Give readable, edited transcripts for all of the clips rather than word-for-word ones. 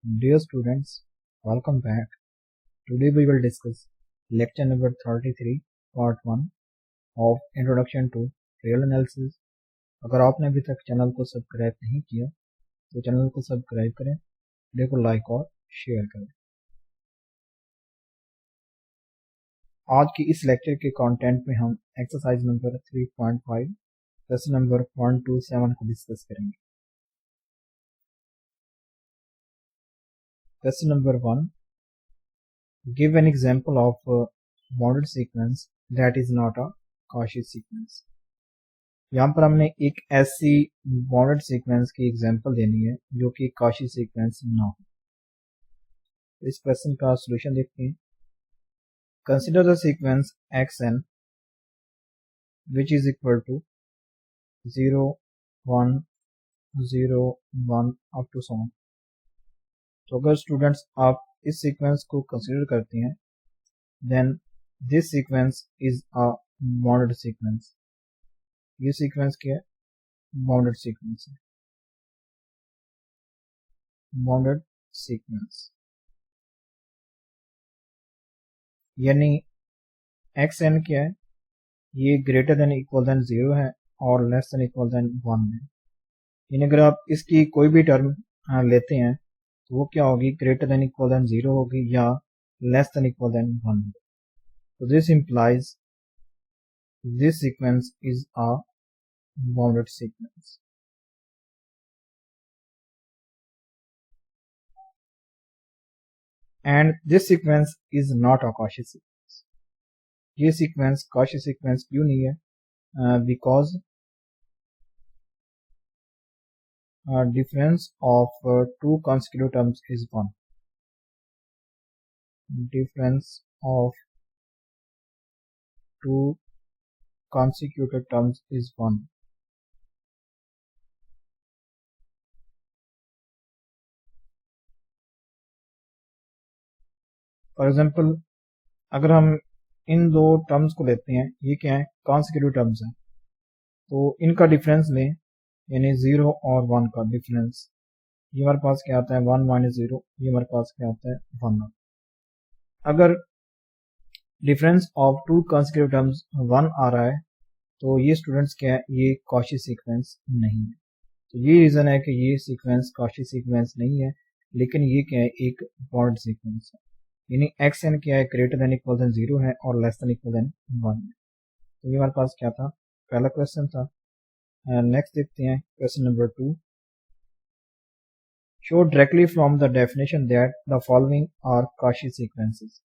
Dear students, welcome back. Today we will discuss lecture number 33, part 1 of Introduction to Real Analysis. अगर आपने अभी तक channel को subscribe नहीं किया तो चैनल को सब्सक्राइब करें, वीडियो को लाइक और शेयर करें। आज की इस लेक्चर के कंटेंट में हम exercise number 3.5 question number 1 to 7 को डिस्कस करेंगे। Question number 1. Give an example of a bounded sequence that is not a Cauchy sequence. यहाँ पर हमने एक ऐसी बाउंडेड सीक्वेंस की एग्जांपल देनी है जो कि Cauchy सीक्वेंस ना हो। इस क्वेश्चन का सॉल्यूशन देखते हैं। Consider the sequence xn which is equal to 0, 1, 0, 1 up to so on. तो अगर स्टूडेंट्स आप इस सीक्वेंस को कंसीडर करते हैं then this sequence is a bounded sequence. ये सीक्वेंस क्या है? बाउंडेड सीक्वेंस है। बाउंडेड सीक्वेंस यानी xn क्या है? ये ग्रेटर देन इक्वल देन 0 है और लेस देन इक्वल देन 1 है। यानी अगर आप इसकी कोई भी टर्म लेते हैं तो वो क्या होगी? ग्रेटर देन इक्वल देन 0 होगी या लेस देन इक्वल देन 1 होगी। तो this implies this sequence is a bounded sequence. And this sequence is not a Cauchy sequence. ये sequence Cauchy sequence क्यों नहीं है? Because difference of two consecutive terms is 1. Difference of two consecutive terms is 1. For example अगर हम इन दो terms को लेते हैं, ये क्या है? कॉन्सिक्यूटिव टर्म्स हैं, तो इनका डिफरेंस लें यानी 0 और 1 का डिफरेंस। ये हमारे पास क्या आता है? 1 माइनस 0। ये हमारे पास क्या आता है? 1। अगर difference of to consecutive terms 1 आ रहा है तो ये स्टूडेंट्स क्या है? ये Cauchy सीक्वेंस नहीं है। तो ये रीजन है कि ये सीक्वेंस Cauchy सीक्वेंस नहीं है, लेकिन ये क्या है? एक बाउंडेड सीक्वेंस है। यानी xn क्या है? ग्रेटर देन इक्वल देन 0 है और लेस देन इक्वल देन 1 है। तो ये हमारे पास क्या था? पहला क्वेश्चन था। नेक्स्ट देखते हैं question number 2। Show directly from the definition that the following are Cauchy sequences.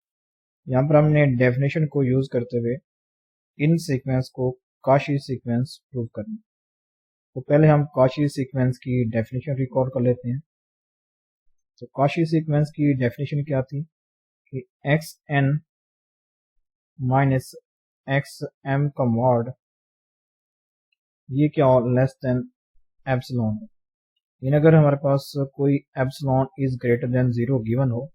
यहाँ पर हमने डेफिनेशन को यूज करते हुए इन सीक्वेंस को Cauchy सीक्वेंस प्रूव करना। तो पहले हम Cauchy सीक्वेंस की डेफिनेशन रिकॉर्ड कर लेते हैं। तो Cauchy सीक्वेंस की डेफिनेशन क्या थी कि xn माइनस xm का मॉड ये क्या हो? लेस देन एप्सिलॉन है। यानी अगर हमारे पास कोई epsilon is greater than 0 given हो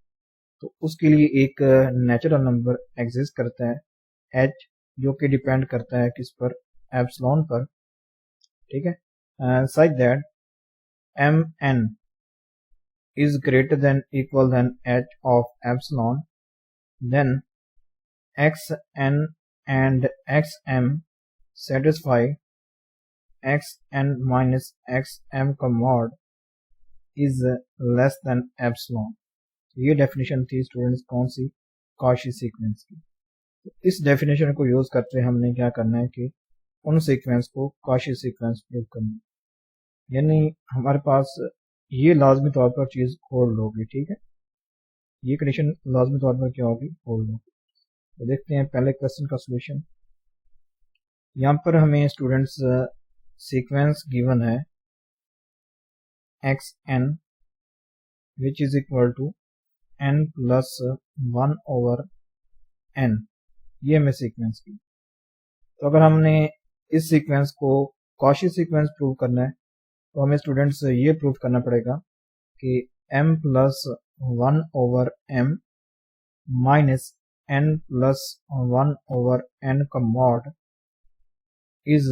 तो उसके लिए एक नेचुरल नंबर एग्जिस्ट करता है h, जो कि डिपेंड करता है किस पर? एप्सिलॉन पर। ठीक है, such that mn is greater than equal than h of epsilon, then xn and xm satisfy xn minus xm का mod is less than epsilon। ये डेफिनेशन थी स्टूडेंट्स कौन सी? Cauchy सीक्वेंस की। तो इस डेफिनेशन को यूज करते हमने क्या करना है कि उन सीक्वेंस को Cauchy सीक्वेंस प्रूव करना है। यानी हमारे पास ये लाजमी तौर पर चीज होल्ड होगी। ठीक है, ये कंडीशन लाजमी तौर पर क्या होगी? होल्ड होगी। तो देखते हैं पहले क्वेश्चन का सॉल्यूशन। यहाँ पर हमें स्टूडेंट्स सीक्वेंस गिवन है xn which is equal to n plus 1 over n। ये हमें सीक्वेंस की। तो अगर हमने इस सीक्वेंस को Cauchy सीक्वेंस प्रूव करना है तो हमें स्टूडेंट्स ये प्रूव करना पड़ेगा कि m plus 1 over m minus n plus 1 over n का mod is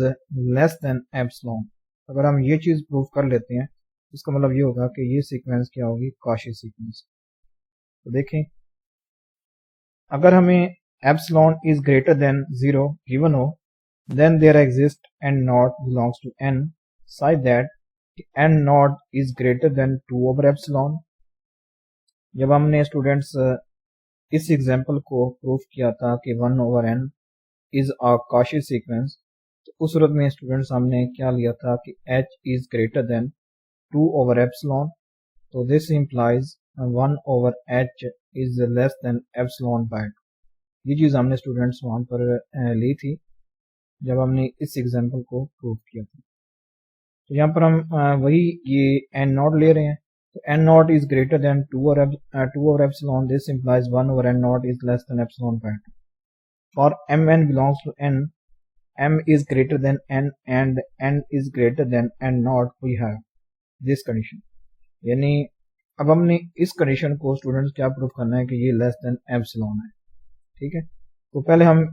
less than epsilon. अगर हम ये चीज प्रूव कर लेते हैं इसका मतलब ये होगा कि ये सीक्वेंस क्या होगी, कॉची सीक्वेंस। तो देखें, अगर हमें epsilon is greater than 0 given हो, then there exist n naught belongs to n such that n naught is greater than 2 over epsilon। जब हमने स्टूडेंट्स इस एग्जांपल को प्रूफ किया था कि 1 over n is a Cauchy sequence, तो उस सूरत में स्टूडेंट्स हमने क्या लिया था कि h is greater than 2 over epsilon, तो this implies 1 over h is less than epsilon by 2। ये चीज़ हमने स्टूडेंट्स वहाँ पर ली थी जब हमने इस एग्जांपल को प्रूव किया था। तो यहाँ पर हम वही ये n नॉट ले रहे हैं, तो n naught is greater then 2 over epsilon, this implies 1 over n naught is less then epsilon by 2। For mn belongs to n, m is greater than n and n is greater than n not, we have this condition। यानी अब हमने इस condition को students क्या prove करना है कि ये लेस देन एप्सिलॉन है, ठीक है। तो पहले हम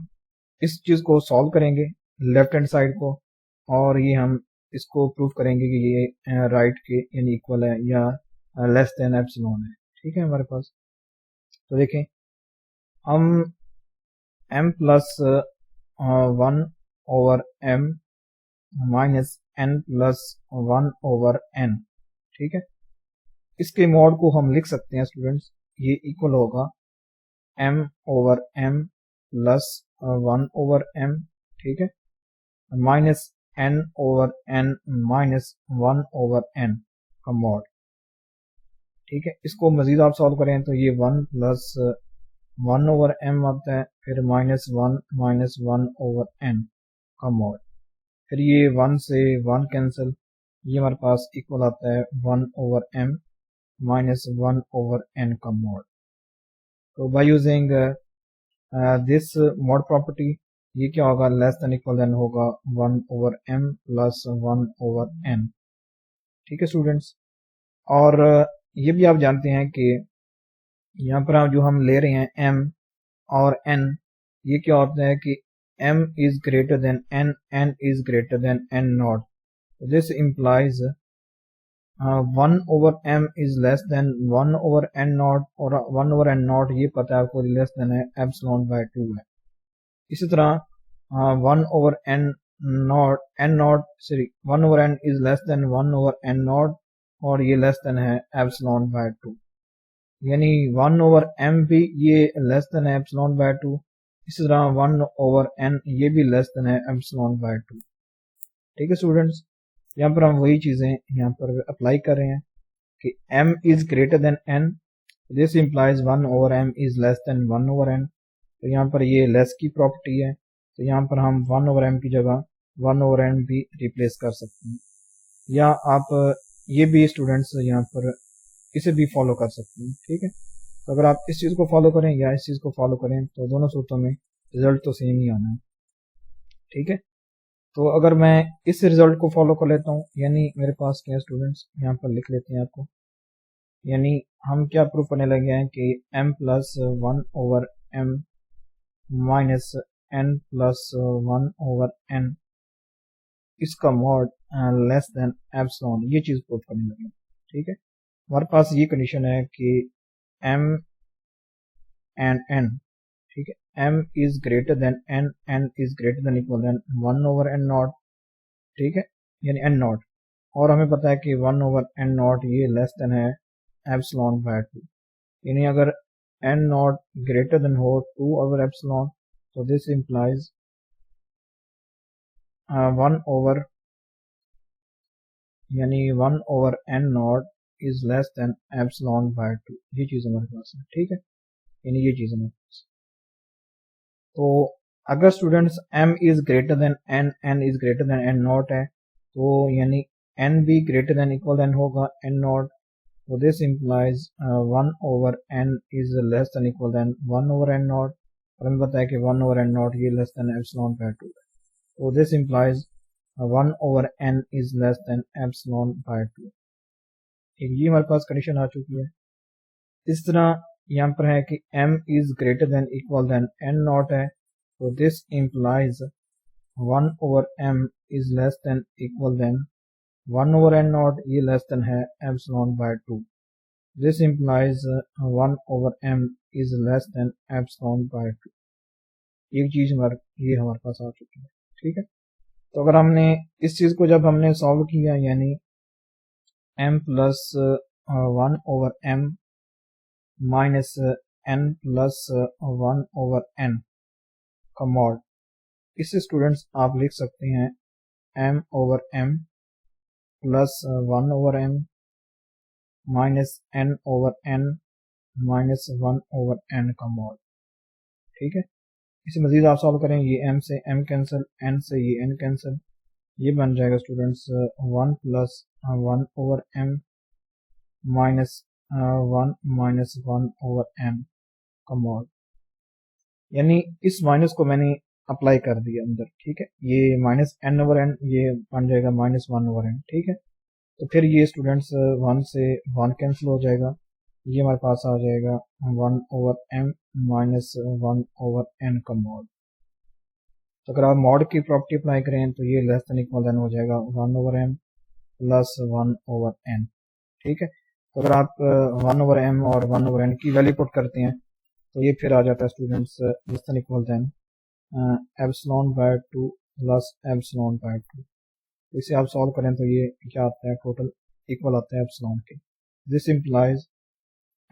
इस चीज़ को सॉल्व करेंगे लेफ्ट हैंड साइड को, और ये हम इसको प्रूव करेंगे कि ये राइट के यानी इक्वल है या लेस देन एप्सिलॉन है, ठीक है हमारे पास। तो देखें, हम m plus 1 over m minus n plus 1 over n, ठीक है, इसके मॉड को हम लिख सकते हैं स्टूडेंट्स, ये इक्वल होगा m over m plus 1 over m, ठीक है, minus n over n minus 1 over n का मॉड, ठीक है। इसको मजीद आप सॉल्व करें तो ये 1 प्लस 1 ओवर m आता है, फिर माइनस 1 माइनस 1 ओवर n का मॉड, फिर ये 1 से 1 कैंसिल, ये हमारे पास इक्वल आता है 1 over m minus 1 over n का मॉड। तो by using this mod property ये क्या होगा, लेस देन इक्वल देन होगा 1 over m plus 1 over n, ठीक है स्टूडेंट्स। और ये भी आप जानते हैं कि यहाँ पर जो हम ले रहे हैं m और n, ये क्या होता है कि m is greater than n, n is greater than n not, this implies 1 over m is less than 1 over n naught, और 1 ओवर n नॉट ये पता है आपको लेस देन है एप्सिलॉन बाय 2 है। इसी तरह 1 over n not, n not sorry 1 over n is less than 1 over n naught, और ये लेस देन है एप्सिलॉन बाय 2, यानी 1 ओवर m भी ये लेस देन है एप्सिलॉन बाय 2, इसी तरह 1 ओवर n ये भी लेस देन है एप्सिलॉन बाय 2, ठीक है स्टूडेंट्स। यहाँ पर हम वही चीज़ें यहाँ पर अप्लाई कर रहे हैं कि m is greater than n, this implies 1 over m is less than 1 over n, तो यहाँ पर ये लेस की प्रॉपर्टी है, तो यहाँ पर हम 1 ओवर m की जगह 1 ओवर n भी रिप्लेस कर सकते हैं, या आप ये भी स्टूडेंट्स यहाँ पर इसे भी फॉलो कर सकते हैं, ठीक है। तो अगर आप इस चीज़ को फॉलो करें या इस चीज़ को फॉलो करें तो दोनों सूत्रों में रिजल्ट तो सेम ही आना है, ठीक है। तो अगर मैं इस रिजल्ट को फॉलो कर लेता हूँ, यानी मेरे पास क्या स्टूडेंट्स यहाँ पर लिख लेते हैं आपको, यानी हम क्या प्रूव करने लगे हैं कि m plus 1 over m minus n plus 1 over n इसका मॉड लेस देन एप्सिलॉन, ये चीज़ प्रूव करने लगे, ठीक है। हमारे पास ये कंडीशन है कि m एंड n, ठीक है, m is greater than n, n is greater than equal than 1 over n naught, ठीक है, यानी n नॉट, और हमें पता है कि 1 ओवर n नॉट ये लेस देन है एप्सिलॉन बाय 2, यानी अगर n नॉट ग्रेटर देन हो 2 ओवर एप्सिलॉन, तो दिस इम्प्लाइज 1 ओवर यानी 1 over n naught is less than epsilon by 2, ये चीज़ हमारे पास है, ठीक है, यानी ये चीज़ हमारे पास। तो अगर students m is greater than n, n is greater than n naught है, तो यानी n भी ग्रेटर देन इक्वल देन होगा n नॉट, तो this implies 1 over n is less than equal than 1 over n naught, और हमें पता है कि 1 ओवर n नॉट ये लेस देन एप्सिलॉन बाय 2 है, तो this implies 1 over n is less than epsilon by 2, ये हमारे पास कंडीशन आ चुकी है। इस तरह यहाँ पर है कि m is greater than equal than n naught है, तो this implies 1 over m is less than equal than 1 over n naught ये लेस देन है epsilon by 2. This implies 1 over m is less than epsilon by 2. एक चीज ये हमारे पास आ चुकी है. ठीक है, तो अगर हमने इस चीज को जब हमने सॉल्व किया यानी m plus 1 over m minus n plus 1 over n का मॉड, इससे स्टूडेंट्स आप लिख सकते हैं m over m plus 1 over m minus n over n minus 1 over n का मॉड. ठीक है, इसे मजीद आप सॉल्व करें, ये m से m कैंसिल, n से ये n कैंसिल, ये बन जाएगा students 1 plus 1 over m minus 1 minus 1 over n का मॉड. यानी इस माइनस को मैंने अप्लाई कर दिया अंदर. ठीक है, ये माइनस n over n ये बन जाएगा माइनस 1 over n. ठीक है, तो फिर ये स्टूडेंट्स 1 से 1 कैंसिल हो जाएगा, ये हमारे पास आ जाएगा 1 over m minus 1 over n का मॉड. तो अगर आप मॉड की प्रॉपर्टी अप्लाई करें तो ये लेस देन इक्वल देन हो जाएगा 1 over m plus 1 over n. ठीक है, तो अगर आप 1 over m और 1 over n की वैल्यू पुट करते हैं तो ये फिर आ जाता है students less than equal then epsilon by 2 plus epsilon by 2. इसे आप सॉल्व करें तो ये क्या आता है, टोटल इक्वल आता है एप्सिलॉन के. This implies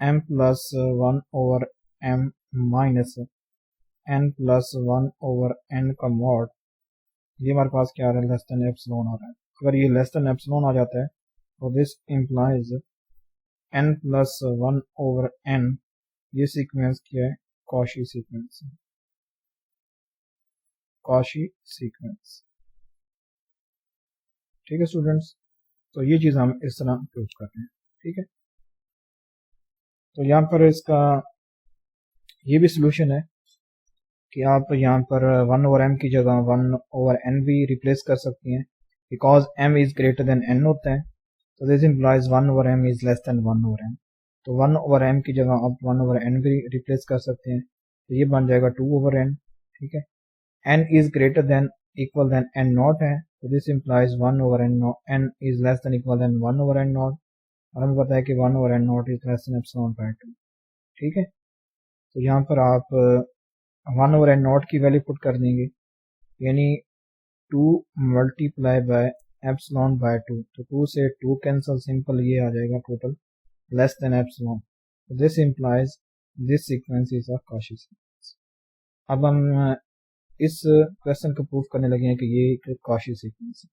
m plus 1 over m minus n plus 1 over n का मॉड, ये हमारे पास क्या आ रहा है, लेस देन एप्सिलॉन आ रहा है. अगर ये लेस देन एप्सिलॉन आ जाता है तो this implies n plus 1 over n, ये सीक्वेंस क्या है, कॉशी सीक्वेंस. Cauchy sequence. ठीक है स्टूडेंट्स, तो ये चीज़ हम इस तरह प्रूव कर रहे हैं. ठीक है, तो यहाँ पर इसका ये भी सोल्यूशन है कि आप यहाँ पर 1 over m की जगह 1 over n भी रिप्लेस कर सकती हैं, because m is greater than n होता है. तो this implies 1 over m is less than 1 over n. तो 1 over m की जगह आप 1 over n भी रिप्लेस कर सकते हैं, तो ये बन जाएगा 2 over n. ठीक है, n is greater than equal than n naught है, तो this implies 1 over n is less than equal than 1 over n naught. और हमें पता है कि 1 over n naught is less than epsilon by 2. ठीक है, तो यहाँ पर आप 1 over n नॉट की वैल्यू पुट कर देंगे, यानी 2 मल्टीप्लाई बाय एप्सिलॉन बाय 2. तो 2 से 2 कैंसिल, सिंपल ये आ जाएगा total less than epsilon. This implies this sequence is a Cauchy sequence. अब हम इस क्वेश्चन को प्रूव करने लगे हैं कि ये एक कॉची सीक्वेंस है.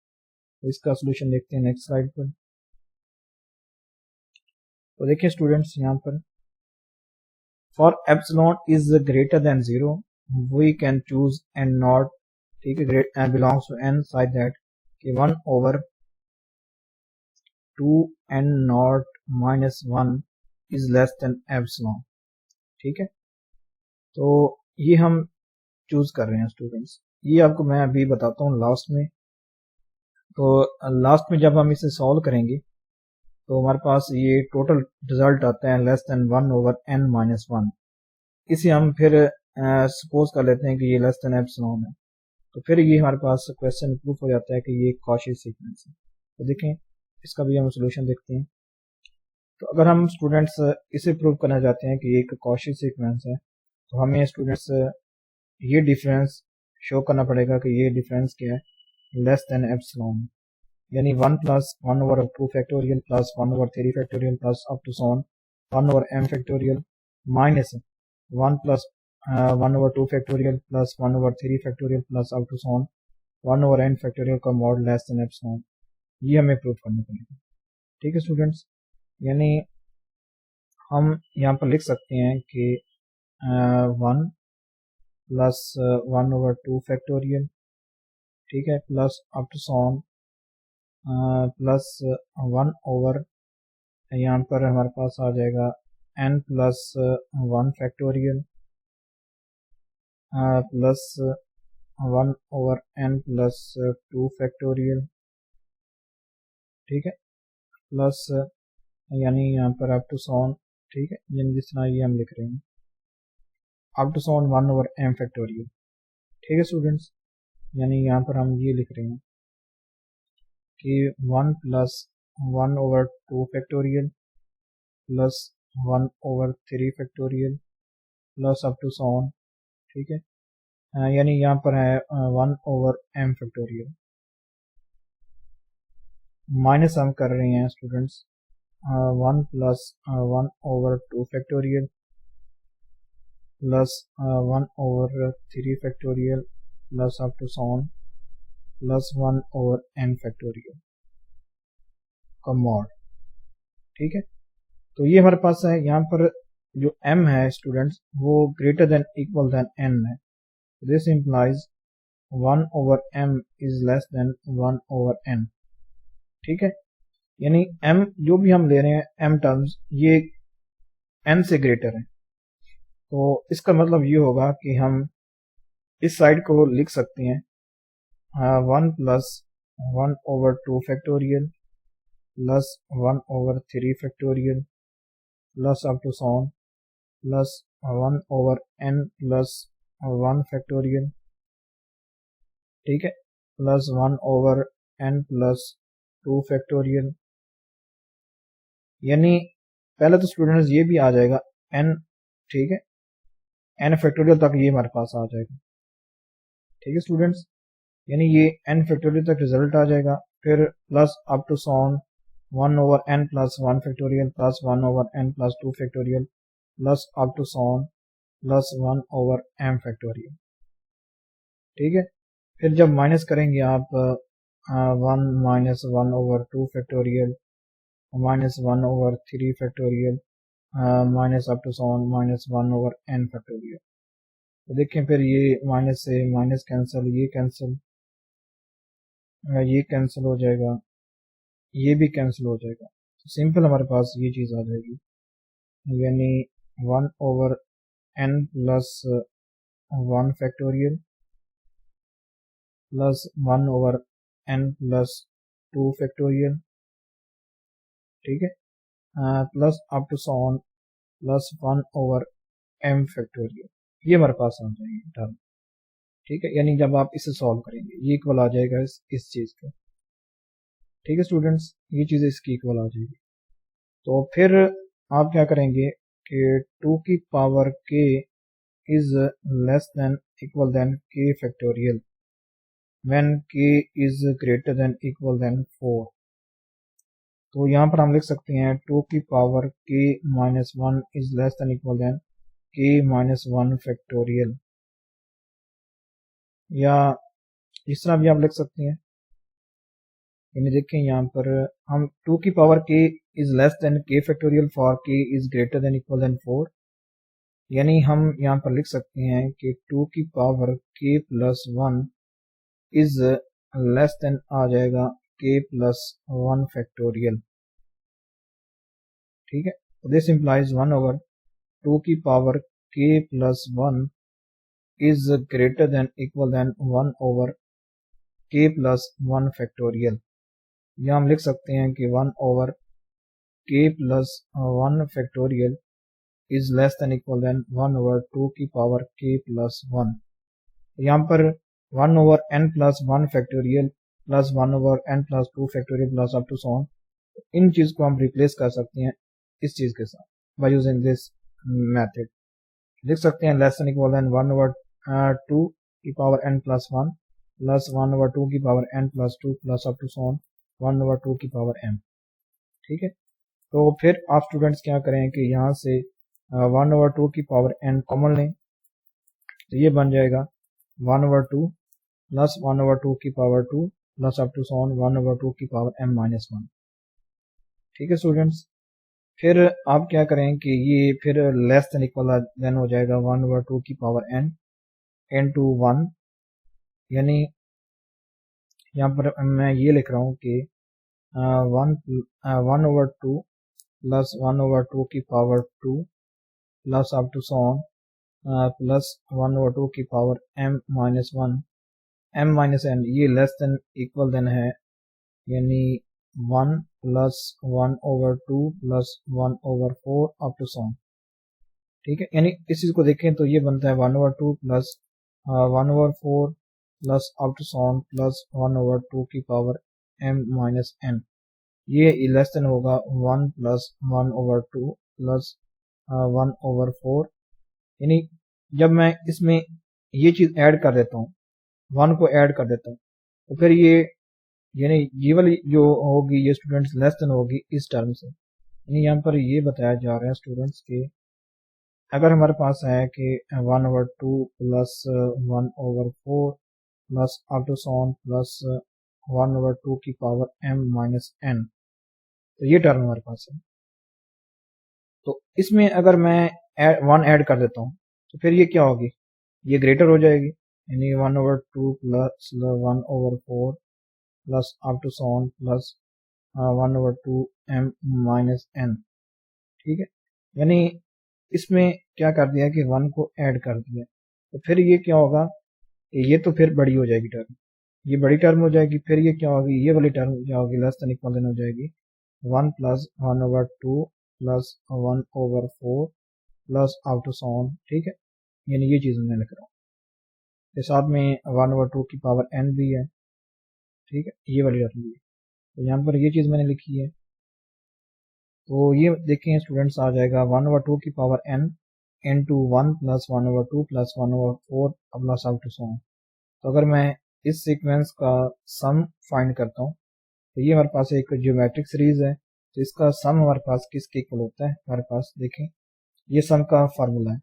तो इसका सोल्यूशन देखते हैं नेक्स्ट स्लाइड पर. तो देखिए स्टूडेंट्स, यहाँ पर for epsilon is greater than 0 we can choose N naught. ठीक है, great and belongs to N side that कि 1 over 2 n naught minus 1 is less than epsilon. ठीक है, तो ये हम चूज कर रहे हैं स्टूडेंट्स. ये आपको मैं अभी बताता हूँ लास्ट में. तो लास्ट में जब हम इसे सॉल्व करेंगे तो हमारे पास ये टोटल रिजल्ट आता है less than 1 over n minus 1. इसे हम फिर सपोज कर लेते हैं कि ये लेस देन एप्सिलॉन है, तो फिर ये हमारे पास क्वेश्चन प्रूफ हो जाता है कि ये कॉची सीक्वेंस है. तो देखें इसका भी हम सोल्यूशन देखते हैं. तो अगर हम स्टूडेंट्स इसे प्रूव करना चाहते हैं कि ये एक कॉची सीक्वेंस है, तो हमें स्टूडेंट्स ये डिफरेंस शो करना पड़ेगा कि ये डिफरेंस क्या है, लेस देन एप्सिलॉन. यानी 1 plus 1 over 2 factorial plus 1 over 3 factorial plus up to so on 1 over m factorial minus 1 plus 1 over 2 factorial plus 1 over 3 factorial plus up to so on 1 over n factorial का mod less than epsilon. ये हमें prove करना पड़ेगा. ठीक है students, यानी हम यहाँ पर लिख सकते हैं कि 1 प्लस 1 over 2 फैक्टोरियल, ठीक है, plus up to so on plus 1 over, यहाँ पर हमारे पास आ जाएगा n plus 1 factorial plus 1 over n plus 2 factorial. ठीक है, प्लस यानी यहाँ पर अप टू सॉन. ठीक है, यानी जिस तरह ये हम लिख रहे हैं up to so on 1 over m factorial. ठीक है स्टूडेंट्स, यानी यहाँ पर हम ये लिख रहे हैं कि 1 plus 1 over 2 factorial plus 1 over 3 factorial plus up to so on, ठीक है। यानी यहाँ पर है 1 ओवर m फैक्टोरियल माइनस हम कर रहे हैं students 1 plus 1 over 2 factorial plus 1 over 3 factorial plus up to so on plus 1 over n factorial का मॉड, ठीक है। तो ये हमारे पास है, यहाँ पर जो m है स्टूडेंट्स वो greater than equal than n है। This implies 1 over m is less than 1 over n, ठीक है। यानी m जो भी हम ले रहे हैं m टर्म्स ये n से ग्रेटर है, तो इसका मतलब ये होगा कि हम इस साइड को लिख सकते हैं 1 plus 1 over 2 factorial plus 1 over 3 factorial plus up to so on plus 1 over n plus 1 factorial, ठीक है, plus 1 over n plus 2 factorial. यानी पहले तो स्टूडेंट्स ये भी आ जाएगा n, ठीक है, n फैक्टोरियल तक ये हमारे पास आ जाएगा, ठीक है स्टूडेंट्स। यानी ये n फैक्टोरियल तक रिजल्ट आ जाएगा, फिर plus up to so on 1 over n plus 1 factorial plus 1 over n plus 2 factorial plus up to so on plus 1 over m factorial, ठीक है। फिर जब माइनस करेंगे आप 1 minus 1 over 2 factorial minus 1 over 3 factorial minus up to so on minus 1 over n factorial. तो देखें फिर ये माइनस से माइनस कैंसिल, ये कैंसिल, ये कैंसिल हो जाएगा, ये भी कैंसिल हो जाएगा। तो सिंपल हमारे पास ये चीज़ आ जाएगी, यानी 1 over n plus 1 factorial plus 1 over n plus 2 factorial, ठीक है, plus up to so on plus 1 over m factorial. ये हमारे पास आ जाएगी टर्म, ठीक है। यानी जब आप इसे सॉल्व करेंगे ये इक्वल आ जाएगा इस चीज़ का, ठीक है स्टूडेंट्स, ये चीज़ इसकी इक्वल आ जाएगी। तो फिर आप क्या करेंगे कि 2 की power k is less than equal than k factorial when k is greater than equal than 4। तो यहाँ पर हम लिख सकते हैं 2 की power k minus 1 is less than equal than k minus 1 factorial, या इस तरह भी आप लिख सकते हैं। यानी देखें यहाँ पर हम 2 की power k is less than k factorial for k is greater than equal than 4। यानी हम यहाँ पर लिख सकते हैं कि 2 की power k plus 1 is less than आ जाएगा k प्लस 1 फैक्टोरियल, ठीक है। तो दिस इंप्लाइज 1 ओवर 2 की power k plus 1 is greater than equal than 1 over k plus 1 factorial. या हम लिख सकते हैं कि 1 over k plus 1 factorial is less than equal than 1 over 2 की पावर k प्लस 1। यहाँ पर 1 over n plus 1 factorial plus 1 over n plus 2 factorial plus up to so on, इन चीज़ को हम रिप्लेस कर सकते हैं इस चीज़ के साथ बाय यूजिंग दिस मेथड। लिख सकते हैं less than equal than 1 over 2 की power n plus 1 plus 1 over 2 की power n plus 2 plus up to so on 1 over 2 की पावर m, ठीक है। तो फिर आप स्टूडेंट्स क्या करें कि यहाँ से 1 ओवर 2 की पावर n कॉमन लें, तो ये बन जाएगा 1 ओवर 2 प्लस 1 ओवर 2 की power 2 plus up to so on 1 over 2 की पावर m माइनस 1, ठीक है स्टूडेंट्स। फिर आप क्या करें कि ये फिर लेस देन इक्वल देन हो जाएगा 1 ओवर 2 की पावर n टू 1। यानी यहाँ पर मैं ये लिख रहा हूँ कि 1 ओवर 2 प्लस 1 ओवर 2 की power 2 plus up to so on plus 1 over 2 की power m minus 1 m minus n, ये लेस देन इक्वल देन है, यानी 1 plus 1 over 2 plus 1 over 4 up to so on, ठीक है। यानी इस चीज़ को देखें तो ये बनता है 1 over 2 plus 1 over 4 plus up to so on plus 1 over 2 की पावर m माइनस n, ये लेस देन होगा 1 प्लस 1/2 प्लस 1/4। यानी जब मैं इसमें ये चीज ऐड कर देता हूँ, 1 को ऐड कर देता हूँ, तो फिर ये यानी ये वाली जो होगी ये स्टूडेंट्स लेस देन होगी इस टर्म से। यानी यहाँ पर ये बताया जा रहा है स्टूडेंट्स के अगर हमारे पास है कि 1/2 plus 1/4 plus up to so on plus 1/2 की पावर m माइनस n, तो ये टर्म हमारे पास है। तो इसमें अगर मैं 1 ऐड कर देता हूँ तो फिर ये क्या होगी, ये ग्रेटर हो जाएगी, यानी 1/2 plus 1/4 plus up to so on plus 1/2 m minus n। ठीक है, यानी इसमें क्या कर दिया कि 1 को ऐड कर दिया, तो फिर ये क्या होगा, ये तो फिर बड़ी हो जाएगी टर्म, ये बड़ी टर्म हो जाएगी। फिर ये क्या होगी, ये वाली टर्म क्या होगी, लेस देन इक्वल देन हो जाएगी 1 plus 1/2 plus 1/4 plus up to so on. ठीक है, यानी ये चीज मैं लिख रहा हूँ, के साथ में 1/2 की पावर n भी है। ठीक है, ये वाली टर्म भी है, तो यहाँ पर ये चीज मैंने लिखी है। तो ये देखें स्टूडेंट्स आ जाएगा 1/2 की power n into 1 plus 1/2 plus 1/4 plus up to so on. तो अगर मैं इस सीक्वेंस का सम फाइंड करता हूँ तो ये हमारे पास एक ज्योमेट्रिक सीरीज है, तो इसका सम हमारे पास किसके इक्वल होता है, हमारे पास देखें ये सम का फार्मूला है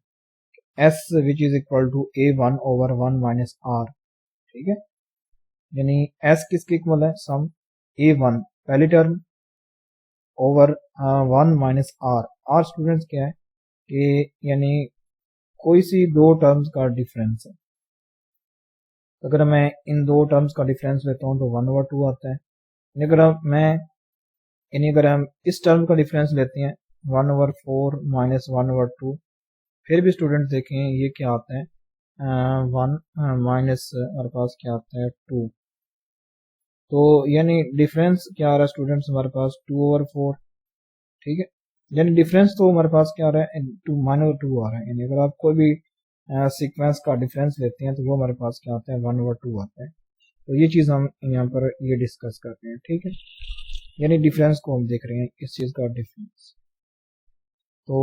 s which is equal to a1/1 minus r। ठीक है, यानी s किसके इक्वल है, सम a1 पहली term over 1 minus r students क्या है कि यानी कोई सी दो टर्म्स का डिफरेंस है। अगर मैं इन दो टर्म्स का डिफरेंस लेता हूँ तो 1/2 आता है। अगर हम इस टर्म का डिफरेंस लेते हैं 1/4 माइनस 1/2, फिर भी स्टूडेंट देखें ये क्या आता है, 1 माइनस हमारे पास क्या आता है 2। तो यानी डिफरेंस क्या आ रहा है स्टूडेंट्स हमारे पास 2/4। ठीक है, यानी डिफरेंस तो हमारे पास क्या आ रहा है 2 -2 आ रहा है। यानी अगर आप कोई भी सीक्वेंस का डिफरेंस लेते हैं तो वो हमारे पास क्या आता है 1/2 आता है। तो ये चीज़ हम यहाँ पर ये डिस्कस कर रहे हैं। ठीक है, यानी डिफरेंस को हम देख रहे हैं इस चीज़ का डिफरेंस। तो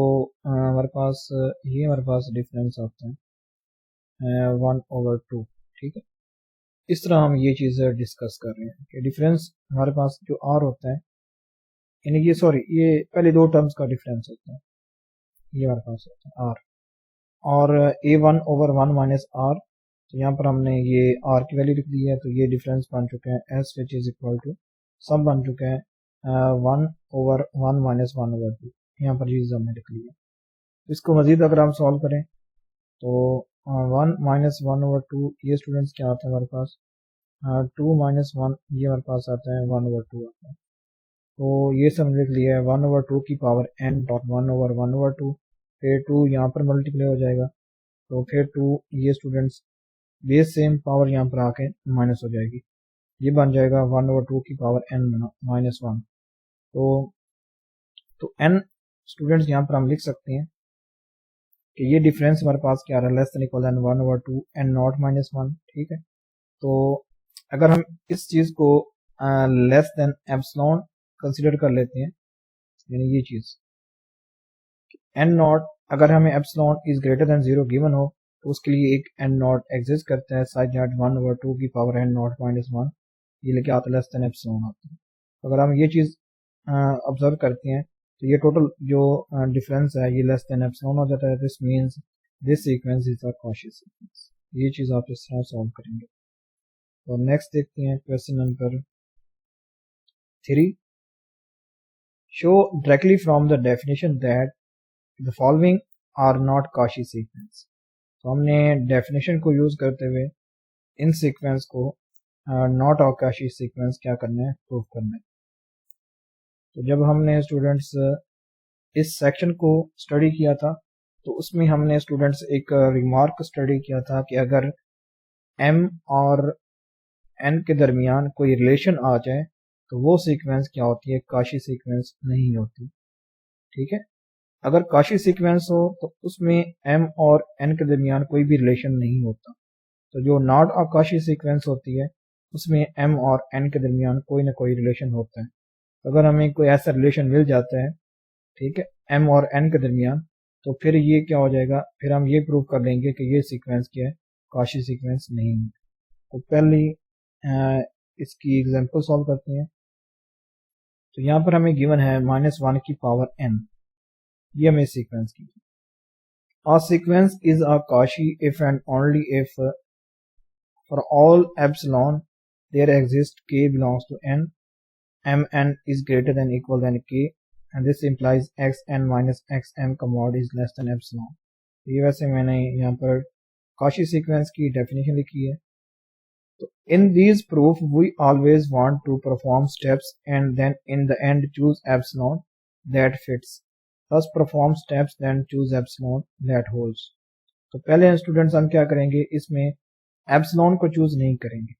हमारे पास ये हमारे पास डिफरेंस आता है 1/2। ठीक है, इस तरह हम ये चीज़ डिस्कस कर रहे हैं कि डिफरेंस हमारे पास जो r होता है, यानी ये सॉरी ये पहले दो टर्म्स का डिफरेंस होता है, ये हमारे पास होता है r और a1/1 माइनस r। तो यहाँ पर हमने ये r की वैल्यू लिख दी है, तो ये डिफरेंस बन चुका है s which is equal to सब बन चुका है 1/1 माइनस 1/2। यहाँ पर चीज़ हमने लिख ली है। इसको मजीद अगर हम सॉल्व करें तो 1 माइनस 1/2 ये स्टूडेंट्स क्या आता है हमारे पास 2 माइनस 1, ये हमारे पास आता है 1/2 आता है। तो ये सब लिख लिया है 1/2 की पावर n डॉट 1/1/2, फिर 2 यहाँ पर मल्टीप्लाई हो जाएगा, तो फिर 2 ये स्टूडेंट्स बेस सेम पावर यहाँ पर आके माइनस हो जाएगी, ये बन जाएगा 1/2 की पावर n माइनस 1। तो n स्टूडेंट्स यहाँ पर हम लिख सकते हैं कि ये डिफरेंस हमारे पास क्या आ रहा है less than equal than 1/2 n naught minus 1। ठीक है, तो अगर हम इस चीज़ को लेस देन एप्सिलॉन कंसिडर कर लेते हैं, यानी ये चीज़ n नॉट अगर हमें epsilon is greater than 0 given हो तो उसके लिए एक n नॉट एग्जिस्ट करता है साइड जाट 1/2 की पावर n नॉट माइनस 1, ये लेके आता है लेस देन एप्सिलॉन आता है। तो अगर हम ये चीज़ ऑब्जर्व करते हैं तो ये टोटल जो डिफरेंस है ये लेस देन एप्सिलॉन हो जाता है। This means this sequence is a Cauchy sequence. ये चीज़ आप इस तरह सॉल्व करेंगे। तो नेक्स्ट देखते हैं question number 3। Show directly from the definition that the following are not Cauchy sequence. तो हमने डेफिनेशन को यूज करते हुए इन सीक्वेंस को नॉट और कॉशी सीक्वेंस क्या करना है, प्रूव करना है। तो जब हमने स्टूडेंट्स इस सेक्शन को स्टडी किया था तो उसमें हमने स्टूडेंट्स एक रिमार्क स्टडी किया था कि अगर m और n के दरमियान कोई रिलेशन आ जाए तो वो सीक्वेंस क्या होती है, कॉशी सीक्वेंस नहीं होती। ठीक है, अगर कॉशी सीक्वेंस हो तो उसमें m और n के दरमियान कोई भी रिलेशन नहीं होता। तो जो नॉट और कॉशी सीक्वेंस होती है उसमें m और n के दरमियान कोई ना कोई रिलेशन होता है। तो अगर हमें कोई ऐसा रिलेशन मिल जाता है, ठीक है, m और n के दरमियान, तो फिर ये क्या हो जाएगा, फिर हम ये प्रूव कर लेंगे कि ये सीक्वेंस क्या है, कॉची सीक्वेंस नहीं है। तो पहली इसकी एग्जांपल सॉल्व करते हैं। तो यहाँ पर हमें गिवन है -1 की पावर n, ये हमें सीक्वेंस की। A sequence is a Cauchy if and only if for all epsilon there exists k belongs to n, mn is greater than equal than k, and this implies xn minus xm का mod is less than epsilon। ये वैसे मैंने यहाँ पर Cauchy sequence की definition लिखी है। तो in these proof we always want to perform steps and then in the end choose epsilon that fits, thus perform steps then choose epsilon that holds। तो पहले स्टूडेंट्स हम क्या करेंगे, इसमें एप्सिलॉन को चूज नहीं करेंगे,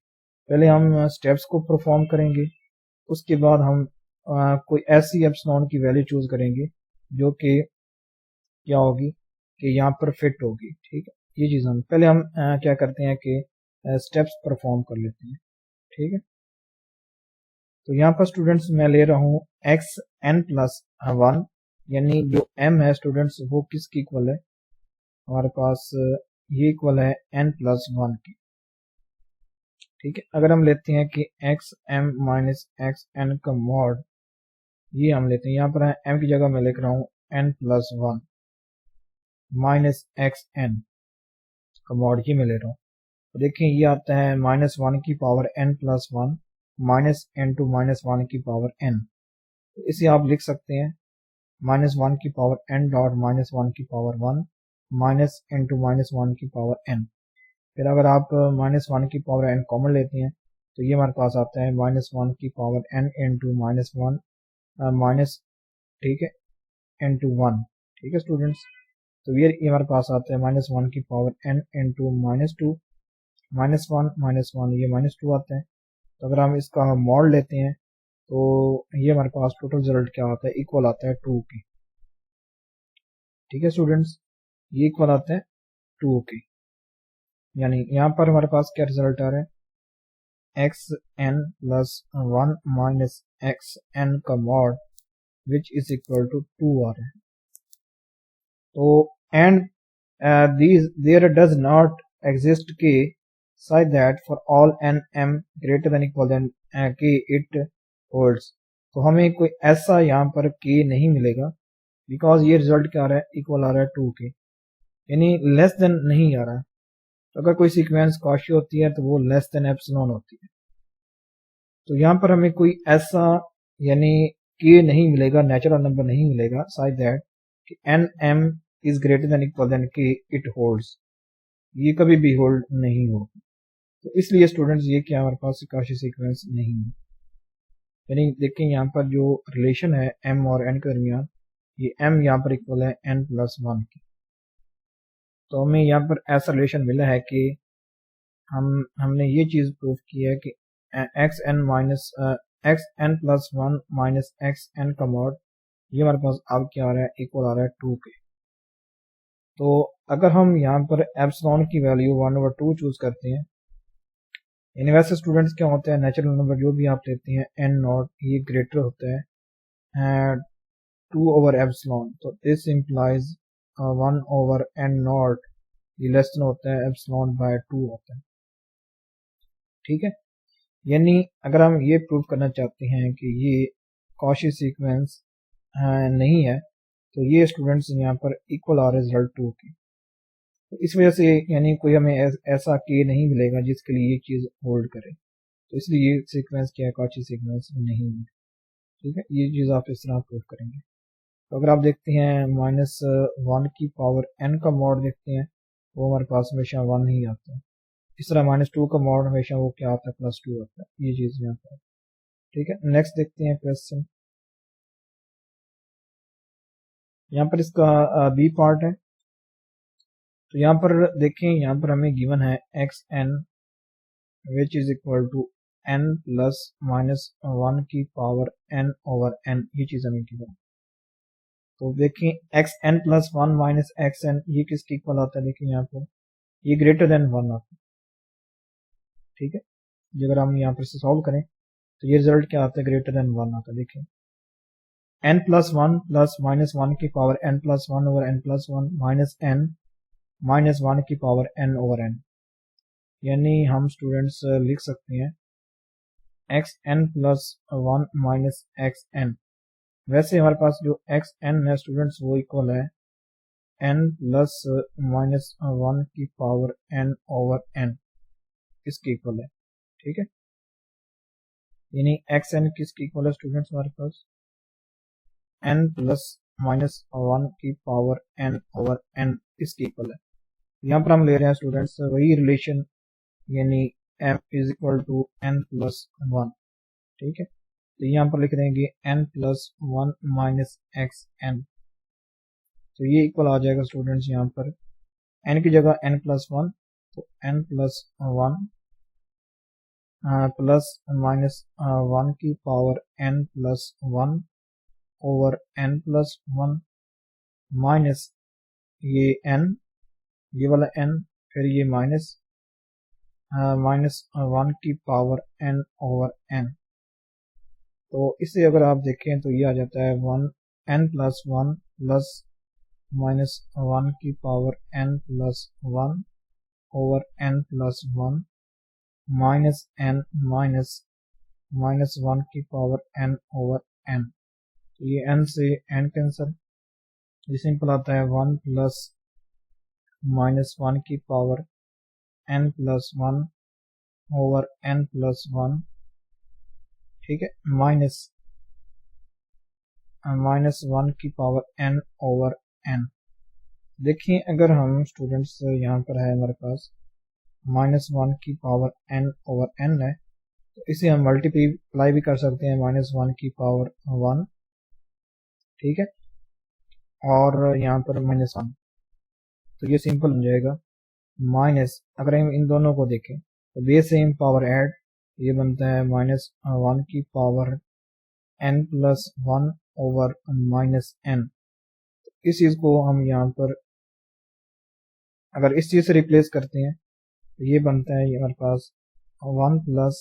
पहले हम स्टेप्स को परफॉर्म करेंगे, उसके बाद हम कोई ऐसी एप्सिलॉन की वैल्यू चूज करेंगे जो कि क्या होगी, कि यहाँ पर फिट होगी। ठीक है, ये चीज़ हम पहले हम क्या करते हैं कि स्टेप्स परफॉर्म कर लेते हैं। ठीक है, तो यहाँ पर स्टूडेंट्स मैं ले रहा हूँ xn+1, यानी जो m है स्टूडेंट्स वो किसकी इक्वल है, हमारे पास ये इक्वल है n+1 की। ठीक है, अगर हम लेते हैं कि xm माइनस xn का मॉड, ये हम लेते हैं, यहाँ पर m की जगह मैं लिख रहा हूँ n+1 माइनस xn का मॉड, ये मैं ले रहा हूँ। तो देखें ये आता है -1 की पावर n+1 माइनस n2 -1 की पावर n। तो इसे आप लिख सकते हैं -1 की पावर n डॉट -1 की पावर 1 माइनस n2 -1 की पावर n। फिर अगर आप -1 की पावर n कॉमन लेते हैं तो ये हमारे पास आता है -1 की पावर n इंटू -1 माइनस, ठीक है, इंटू 1। ठीक है स्टूडेंट्स, तो ये हमारे पास आता है -1 की पावर n इंटू -2 -1 ये -2 आता है। तो अगर हम इसका मॉड लेते हैं तो ये हमारे पास टोटल रिजल्ट क्या आता है, इक्वल आता है 2 के। ठीक है स्टूडेंट्स, ये इक्वल आता है 2 के, यानी यहाँ पर हमारे पास क्या रिजल्ट आ रहा है, xn+1 माइनस xn का mod which is equal to 2 आ रहा है। तो and there does not exist k such that for all n m greater than equal than k it holds। तो हमें कोई ऐसा यहाँ पर k नहीं मिलेगा, बिकॉज ये रिजल्ट क्या आ रहा है, इक्वल आ रहा है 2 के, यानी लेस देन नहीं आ रहा है। तो अगर कोई सीक्वेंस कॉची होती है तो वो लेस देन एप्सिलॉन होती है। तो यहाँ पर हमें कोई ऐसा यानी k नहीं मिलेगा, नेचुरल नंबर नहीं मिलेगा साइज दैट कि n m is greater than equal than k it holds, ये कभी भी होल्ड नहीं होगा। तो इसलिए स्टूडेंट्स ये क्या हमारे पास कॉची सीक्वेंस नहीं है। यानी देखें यहाँ पर जो रिलेशन है m और n के दरमियान, ये m यहाँ पर इक्वल है n+1 की। तो हमें यहाँ पर ऐसा रिलेशन मिला है कि हमने ये चीज़ प्रूव की है कि xn+1 माइनस xn का मॉड, ये हमारे पास अब क्या आ रहा है, इक्वल आ रहा है 2 के। तो अगर हम यहाँ पर एप्सिलॉन की वैल्यू 1/2 चूज करते हैं, यानी वैसे स्टूडेंट्स क्या होता है, नेचुरल नंबर जो भी आप लेते हैं n0 ये ग्रेटर होता है 2/एप्सिलॉन, तो दिस इम्प्लाइज 1/n0 ये लेस देन होता है एप्सिलॉन बाय 2 होता है। ठीक है, यानी अगर हम ये प्रूव करना चाहते हैं कि ये कॉची सीक्वेंस नहीं है, तो ये स्टूडेंट्स यहाँ पर इक्वल आ रहा है रिजल्ट 2 के। तो इस वजह से यानी कोई हमें ऐसा के नहीं मिलेगा जिसके लिए ये चीज़ होल्ड करे, तो इसलिए ये सीक्वेंस क्या है, कॉची सीक्वेंस नहीं है। ठीक है, ये चीज़ आप इस तरह प्रूव करेंगे। तो अगर आप देखते हैं -1 की पावर n का मॉड देखते हैं, वो हमारे पास हमेशा 1 ही आता है। इस तरह -2 का मॉड हमेशा वो क्या आता है, +2 आता है, ये चीज़ यहाँ पर। ठीक है, नेक्स्ट देखते हैं क्वेश्चन। यहाँ पर इसका बी पार्ट है। तो यहाँ पर देखें, यहाँ पर हमें गिवन है xn which is equal to n plus -1 की पावर n/n, ये चीज़ हमें गिवन। तो देखें xn+1 माइनस xn ये किसके इक्वल आता है, देखिए यहाँ पर ये ग्रेटर देन 1 आता है। ठीक है, ये अगर हम यहाँ पर से सॉल्व करें तो ये रिजल्ट क्या आता है, ग्रेटर देन 1 आता है। देखिए n plus one plus minus one की power n plus one over n plus one minus n minus one की पावर n ओवर n, यानी हम स्टूडेंट्स लिख सकते हैं x n plus one minus x n. वैसे हमारे पास जो एक्स एन है स्टूडेंट्स वो इक्वल है n प्लस माइनस वन की पावर n ओवर n, इसके इक्वल है। ठीक है, यानी एक्स एन किसके इक्वल है स्टूडेंट्स, हमारे पास n प्लस माइनस वन की पावर n ओवर n, इसके इक्वल है। यहाँ पर हम ले रहे हैं स्टूडेंट्स वही रिलेशन, यानी m is equal to n plus one. ठीक है, तो यहाँ पर लिख देंगे n plus one minus x n, तो ये इक्वल आ जाएगा स्टूडेंट्स यहाँ पर n की जगह n प्लस वन, तो n plus one plus minus one की power n plus one over n plus one minus ये n, ये वाला n, फिर ये माइनस माइनस वन की पावर n ओवर n। तो इसे अगर आप देखें तो ये आ जाता है one n plus one plus minus one की power n plus one over n plus one minus n minus minus one की पावर n ओवर n। तो ये n से n कैंसिल, ये सिंपल आता है वन प्लस माइनस वन की power n plus one over n plus one. ठीक है, माइनस माइनस वन की पावर n ओवर n। देखिए अगर हम स्टूडेंट्स यहाँ पर है हमारे पास माइनस वन की पावर n ओवर n है, तो इसे हम मल्टीप्लाई भी कर सकते हैं माइनस वन की पावर वन। ठीक है, और यहाँ पर माइनस वन, तो ये सिंपल हो जाएगा माइनस, अगर हम इन दोनों को देखें तो बेस सेम पावर ऐड, ये बनता है माइनस वन की power n plus one over minus n। इस चीज को हम यहाँ पर अगर इस चीज से रिप्लेस करते हैं तो ये बनता है हमारे पास वन प्लस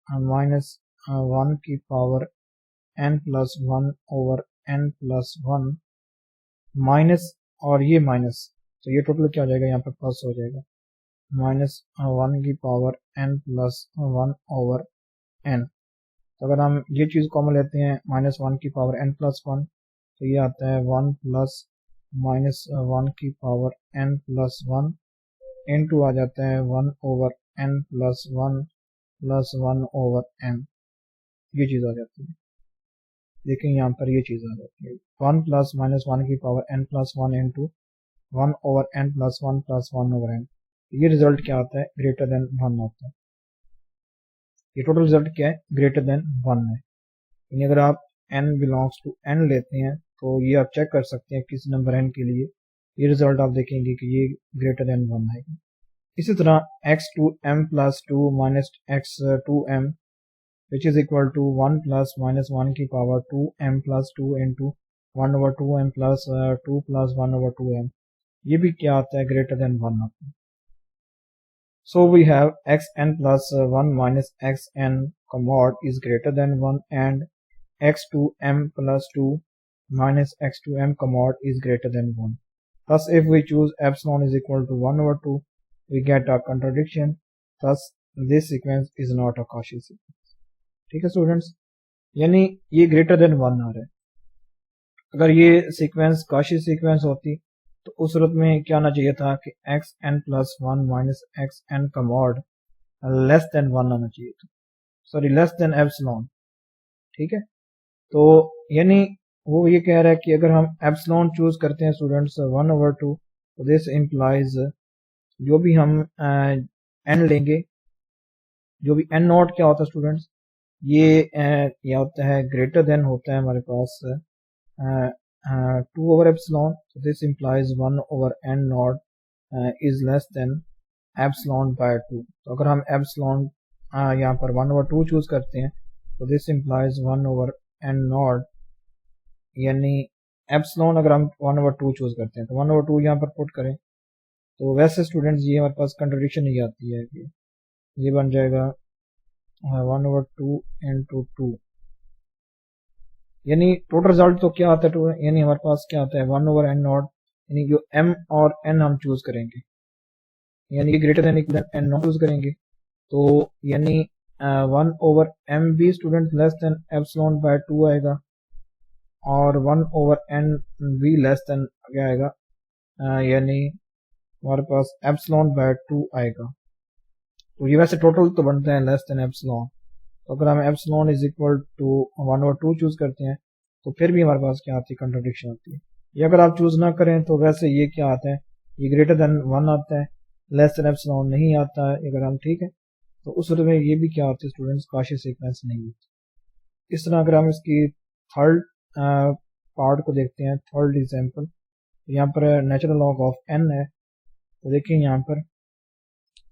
माइनस वन की power n plus one over n plus one minus, और ये माइनस, तो ये टोटल क्या हो जाएगा, यहाँ पर प्लस हो जाएगा माइनस वन की power n plus one over n। तो अगर हम ये चीज कॉमन लेते हैं माइनस वन की पावर n प्लस वन, तो ये आता है वन प्लस माइनस वन की power n plus one into आ जाता है one over n plus one over n, ये चीज आ जाती है। देखें यहाँ पर ये चीज आ जाती है वन प्लस माइनस वन की power n plus one into one over n plus one over n। ये रिजल्ट क्या आता है, ग्रेटर देन वन आता है। ये टोटल रिजल्ट क्या है, ग्रेटर देन वन है। यानी अगर आप n बिलोंग्स टू n लेते हैं तो ये आप चेक कर सकते हैं किस नंबर n के लिए ये रिजल्ट आप देखेंगे कि ये ग्रेटर देन वन आएगा। इसी तरह x two m plus two minus x two m which is equal to one plus minus one की power two m plus two into one over two m plus two plus one over two m, ये भी क्या आता है, greater than one आता है। So we have xn plus 1 minus xn mod is greater than 1 and x2m plus 2 minus x2m mod is greater than 1. Thus if we choose epsilon is equal to 1 over 2, we get a contradiction. Thus this sequence is not a Cauchy sequence. ठीक है students, यानी ये greater than one आ रहा है। अगर ये sequence Cauchy sequence होती तो उस सूरत में क्या आना चाहिए था कि x n plus one minus x n का मॉड लेस देन वन आना चाहिए था, सॉरी लेस देन एप्सिलॉन। ठीक है, तो यानी वो ये कह रहा है कि अगर हम एप्सिलॉन चूज करते हैं स्टूडेंट्स वन ओवर टू, तो दिस इम्प्लाइज जो भी हम एन लेंगे, जो भी एन नॉट क्या होता है स्टूडेंट्स, ये क्या होता है, ग्रेटर देन होता है हमारे पास two over epsilon. so this implies 1 over n naught is less than epsilon by 2। तो अगर हम एप्सिलॉन यहाँ पर 1 over 2 चूज करते हैं तो this implies 1 over n naught, यानी एप्सिलॉन अगर हम 1 over 2 चूज करते हैं तो 1 over 2 यहाँ पर पुट करें तो वैसे स्टूडेंट्स ये हमारे पास कंट्रडिक्शन ही आती है कि ये बन जाएगा 1/2 into 2, यानी टोटल रिजल्ट तो क्या आता है, यानी हमारे पास क्या आता है 1/n नॉट, यानी जो m और n हम चूज करेंगे, यानी greater than equal than n naught choose करेंगे, तो यानी 1/m भी student less than epsilon by 2 आएगा, और 1/n भी लेस देन क्या आएगा, यानी हमारे पास एप्सिलॉन बाय 2 आएगा। तो ये वैसे टोटल तो बनते हैं लेस देन एप्सिलॉन, तो अगर हम epsilon is equal to 1/2 choose करते हैं तो फिर भी हमारे पास क्या आती है, कंट्राडिक्शन आती है। ये अगर आप चूज ना करें तो वैसे ये क्या आता है, ये ग्रेटर देन 1 आता है, लेस देन एप्सिलॉन नहीं आता है अगर हम, ठीक है। तो उस सूरत में ये भी क्या होती है स्टूडेंट्स, कॉची सीक्वेंस नहीं होती। इस तरह अगर हम इसकी थर्ड पार्ट को देखते हैं, थर्ड एग्जाम्पल, यहाँ पर नेचुरल लॉग ऑफ n है, तो देखिए यहाँ पर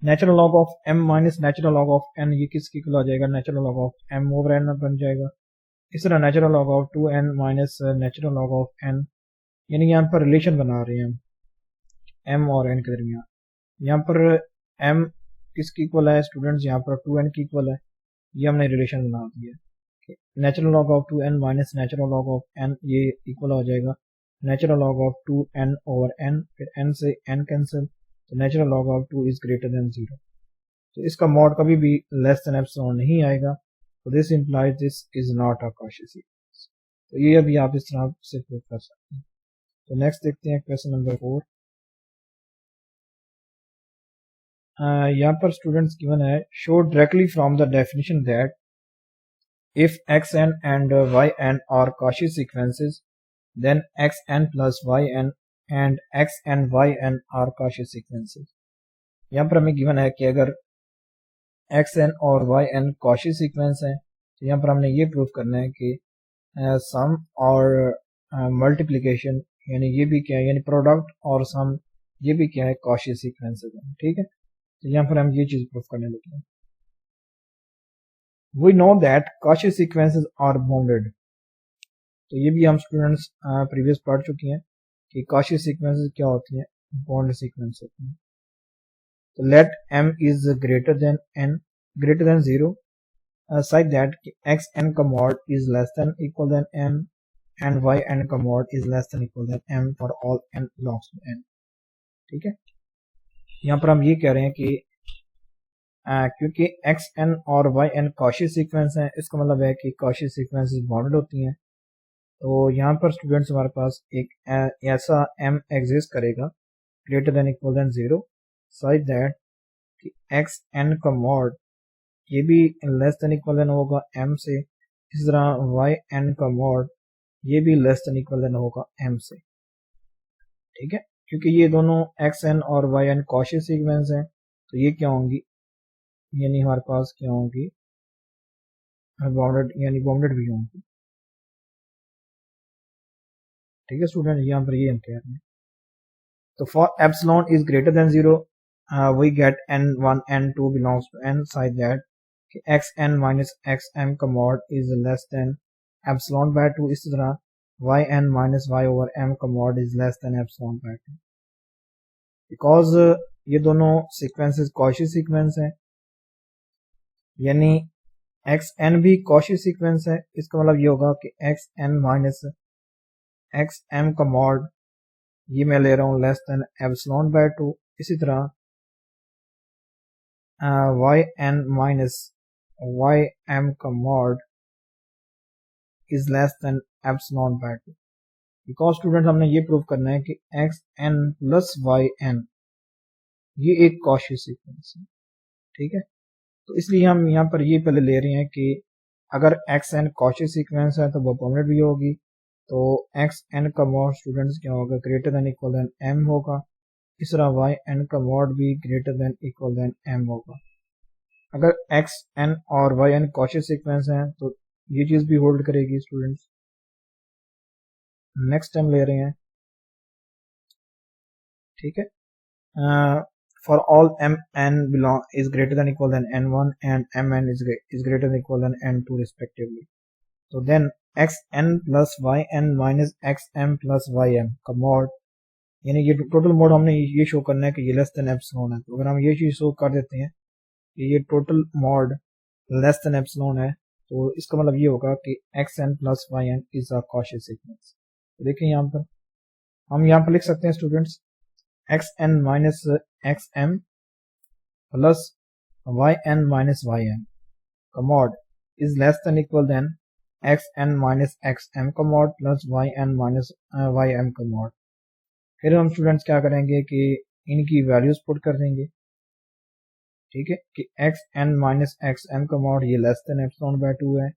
natural log of m minus natural log of n, ये किसकी इक्वल आ जाएगा, natural log of m over n बन जाएगा। इस तरह natural log of 2n minus natural log of n, यानी यहाँ पर रिलेशन बना रहे हैं m और n के दरमियान। यहाँ पर m किसकी इक्वल है स्टूडेंट्स, यहाँ पर 2n की इक्वल है, ये हमने रिलेशन बना दिया है। Natural log of 2n minus natural log of n, ये इक्वल हो जाएगा natural log of 2n over n, फिर n से n कैंसिल, तो natural log of 2 is greater than 0। तो इसका मॉड कभी भी लेस देन एप्सिलॉन नहीं आएगा, तो this implies this is not a Cauchy sequence. तो ये अभी आप इस तरह से प्रूव कर सकते हैं। तो नेक्स्ट देखते हैं क्वेश्चन नंबर 4। यहाँ पर स्टूडेंट्स गिवन है, show directly from the definition that if xn and yn are Cauchy sequences, then xn plus yn and xn yn are Cauchy sequences। यहाँ पर हमें गिवन है कि अगर xn और yn Cauchy सीक्वेंस हैं, तो यहाँ पर हमने ये प्रूव करना है कि सम और मल्टीप्लिकेशन, यानी ये भी क्या है, यानी प्रोडक्ट और सम, ये भी क्या है, Cauchy सीक्वेंसेस हैं, ठीक है। तो यहाँ पर हम ये चीज प्रूव करने लगे हैं। We know that Cauchy sequences are bounded। तो ये भी हम स्टूडेंट्स प्रीवियस पढ़ चुके हैं कि Cauchy sequences क्या होती हैं, बाउंडेड सीक्वेंस होती हैं। तो let m is greater than n, greater than 0, such that xn का mod is less than equal than m and yn का mod is less than equal than m for all n belongs to n, ठीक है। यहाँ पर हम ये कह रहे हैं कि क्योंकि xn और yn Cauchy सीक्वेंस हैं, इसका मतलब है कि Cauchy सीक्वेंसेस बाउंडेड होती हैं। तो यहाँ पर स्टूडेंट्स हमारे पास एक ऐसा m एग्जिस्ट करेगा greater than equal than 0, such that कि xn का मॉड ये भी लेस देन इक्वल देन होगा m से, इस तरह yn का मॉड ये भी लेस देन इक्वल देन होगा m से, ठीक है। क्योंकि ये दोनों xn और yn Cauchy सीक्वेंस हैं, तो ये क्या होंगी, यानी हमारे पास क्या होंगी, बाउंडेड, यानी बाउंडेड भी होंगी, ठीक है स्टूडेंट। यहाँ पर ये हम कह रहे हैं। तो for epsilon is greater than 0, we get n1 n2 belongs to n, such that कि xn माइनस xm का mod is less than epsilon by 2, इस तरह yn minus y over m का mod is less than epsilon by 2। Because ये दोनों sequences Cauchy sequence हैं, यानी xn भी Cauchy सीक्वेंस है, इसका मतलब ये होगा कि xn माइनस xm का मॉड ये मैं ले रहा हूँ लेस देन एप्सिलॉन बाय 2, इसी तरह yn माइनस ym का mod is less than epsilon by 2। Because student हमने ये प्रूव करना है कि xn प्लस yn ये एक Cauchy सीक्वेंस है, ठीक है। तो इसलिए हम यहाँ पर ये पहले ले रहे हैं कि अगर xn Cauchy सीक्वेंस है तो वो बाउंडेड भी होगी, तो xn का मॉड स्टूडेंट्स क्या होगा, greater than equal than m होगा, इस तरह yn का मॉड भी greater than equal than m होगा। अगर xn और yn Cauchy सीक्वेंस हैं तो ये चीज भी होल्ड करेगी स्टूडेंट्स। नेक्स्ट टाइम ले रहे हैं, ठीक है। For all mn belong is greater than equal than n1 and mn is greater than equal than n2 respectively, so then xn plus yn minus xm plus ym का mod, यानी ये total mod हमने ये show करना है कि ये less than epsilon है। तो अगर हम ये चीज शो कर देते हैं कि ये total mod less than epsilon है, तो इसका मतलब ये होगा कि x n plus y n is a Cauchy sequence. तो देखिए यहाँ पर हम यहाँ पर लिख सकते हैं students, x n minus x m plus y n minus y n का mod is less than equal than x n minus x m का mod plus y n minus y m का मॉड। फिर हम students क्या करेंगे कि इनकी values put कर देंगे, ठीक है, कि x n minus x m का मॉड ये लेस देन एप्सिलॉन बाय 2 है।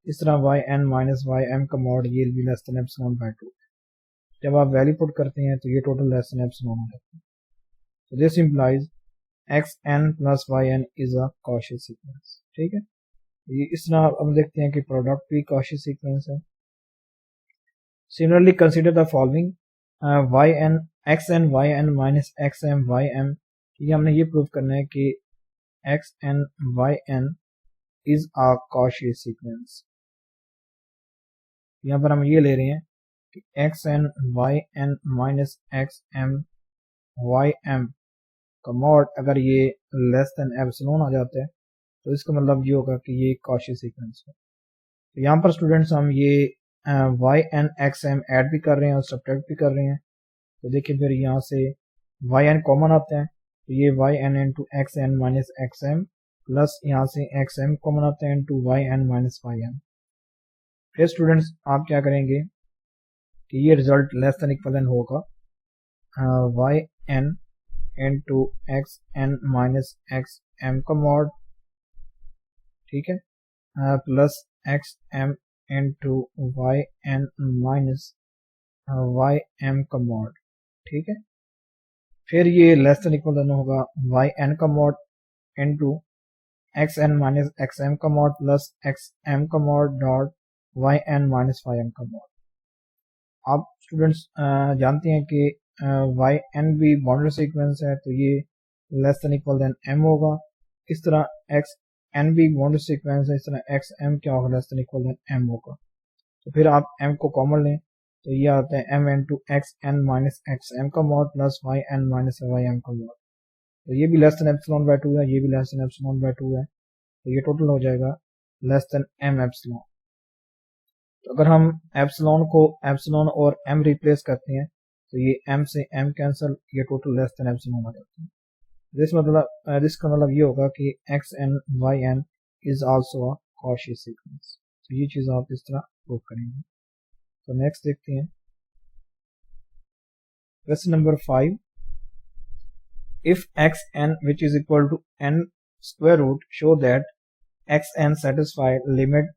इस तरह y n minus y m का मॉड ये भी लेस देन एप्सिलॉन बाय 2। जब आप वैल्यू पुट करते हैं तो ये टोटल लेस देन एप्सिलॉन हो जाता है। तो this implies x n plus y n is a Cauchy sequence, ठीक है। ये इस तरह हम देखते हैं कि प्रोडक्ट भी कॉची सीक्वेंस है। Similarly consider the following y n x n y n minus x m y m. ये हमने ये प्रूव करना है कि x n y n is a Cauchy sequence. यहाँ पर हम ये ले रहे हैं कि x n y n minus x m y m का मॉड अगर ये लेस देन एप्सिलॉन आ जाता है तो इसका मतलब ये होगा कि ये कॉची सीक्वेंस है। तो यहाँ पर स्टूडेंट्स हम ये y n x m add भी कर रहे हैं और सब्ट्रैक्ट भी कर रहे हैं। तो देखिए फिर यहाँ से वाई एन कॉमन आता है, तो ये y n into x n minus x m plus यहाँ से एक्स एम कॉमन आता है into y n minus y m. फिर स्टूडेंट्स आप क्या करेंगे कि ये result less than equal than होगा y n into x n minus x m का मॉड, ठीक है, plus x m into y n minus y m का मॉड, ठीक है। फिर ये लेस देन इक्वल देन होगा वाई एन का mod into x n minus x m का मॉड प्लस एक्स एम का mod dot y n minus y m का मॉड। आप स्टूडेंट्स जानते हैं कि वाई एन भी बाउंडेड सीक्वेंस है, तो ये less than equal than m होगा। इस तरह एक्स एन भी बाउंडेड सीक्वेंस है, इस तरह एक्स एम क्या होगा, less than equal than m होगा। तो फिर आप एम को कॉमन लें तो ये आता है m into x n minus x m का mod plus y n minus y m का मॉड। तो ये भी लेस देन एप्सिलॉन बाय 2 है, ये भी लेस देन एप्सिलॉन बाय 2 है, तो ये टोटल हो जाएगा लेस देन एम एप्सिलॉन। तो अगर हम एप्सिलॉन को एप्सिलॉन और एम रिप्लेस करते हैं तो ये एम से एम कैंसिल, ये टोटल लेस देन एप्सिलॉन आ जाता है। इसका मतलब ये होगा कि x n y n is also a Cauchy sequence. तो ये चीज आप इस तरह प्रूव करेंगे। तो नेक्स्ट देखते हैं question number 5। If x n which is equal to n square root show that x n satisfy limit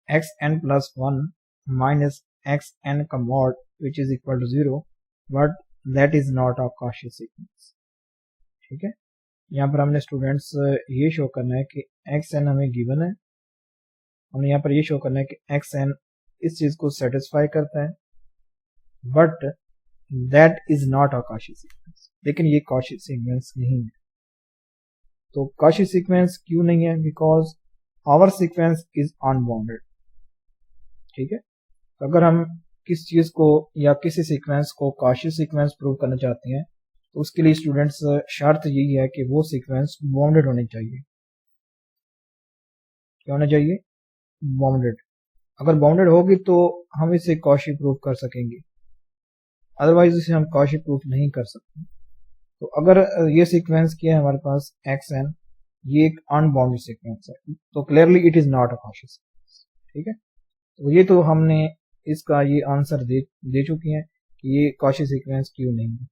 x n plus 1 minus x n का mod which is equal to 0 but that is not a Cauchy sequence, ठीक है। यहाँ पर हमने students ये show करना है कि एक्स एन हमें गिवन है, हमने यहाँ पर ये शो करना है कि एक्स एन इस चीज को सेटिस्फाई करता है but that is not a Cauchy sequence, लेकिन ये कॉची सीक्वेंस नहीं है। तो कॉची सीक्वेंस क्यों नहीं है? Because our sequence is unbounded, ठीक है। तो अगर हम किस चीज को या किसी सीक्वेंस को कॉची सीक्वेंस प्रूव करना चाहते हैं तो उसके लिए स्टूडेंट्स शर्त यही है कि वो सीक्वेंस बाउंडेड होनी चाहिए। क्या होना चाहिए? बाउंडेड। अगर बाउंडेड होगी तो हम इसे कॉची प्रूव कर सकेंगे, अदरवाइज इसे हम कॉची प्रूफ नहीं कर सकते। तो अगर ये सीक्वेंस क्या है हमारे पास एक्स एन, ये एक अनबाउंडेड सीक्वेंस है, तो clearly it is not a Cauchy sequence, ठीक है। तो ये तो हमने इसका ये आंसर दे चुके हैं कि ये कॉची सीक्वेंस क्यों नहीं है।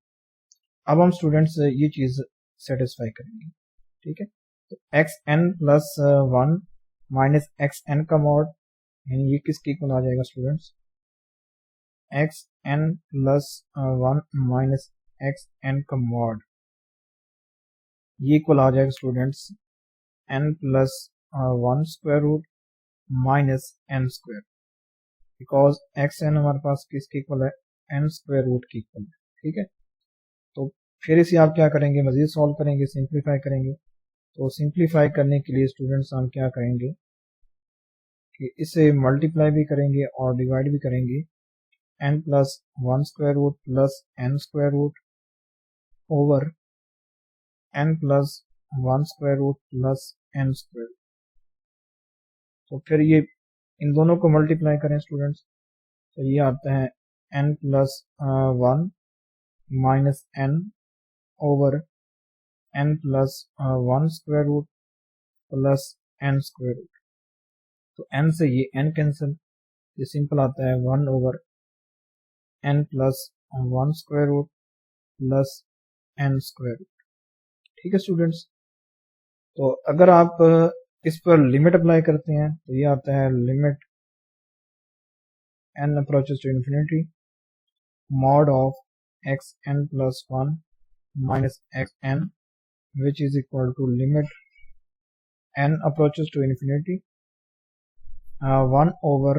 अब हम स्टूडेंट्स ये चीज सेटिस्फाई करेंगे, ठीक है। तो x n plus 1 minus x n का मॉड, यानी ये किसके इक्वल आ जाएगा students? X n plus 1 minus x n का मॉड, ये इक्वल आ जाएगा students n plus 1 square root minus n square, because x n हमारे पास किसके इक्वल है? एन स्क्वायर रूट के इक्वल है, ठीक है। तो फिर इसे आप क्या करेंगे? मजीद सॉल्व करेंगे, सिंप्लीफाई करेंगे। तो सिंप्लीफाई करने के लिए स्टूडेंट्स हम क्या करेंगे कि इसे मल्टीप्लाई भी करेंगे और डिवाइड भी करेंगे। N plus 1 square root plus n square root over n plus 1 square root plus n square, तो फिर ये इन दोनों को मल्टीप्लाई करें स्टूडेंट्स, तो ये आता है n plus 1 minus n over n plus 1 square root plus n square root. तो n से ये n कैंसिल, ये सिंपल आता है 1 over n plus 1 square root plus n square root. ठीक है स्टूडेंट्स, तो अगर आप इस पर लिमिट अप्लाई करते हैं तो ये आता है limit n approaches to infinity mod of xn plus 1 minus xn, which is equal to limit n approaches to infinity 1 over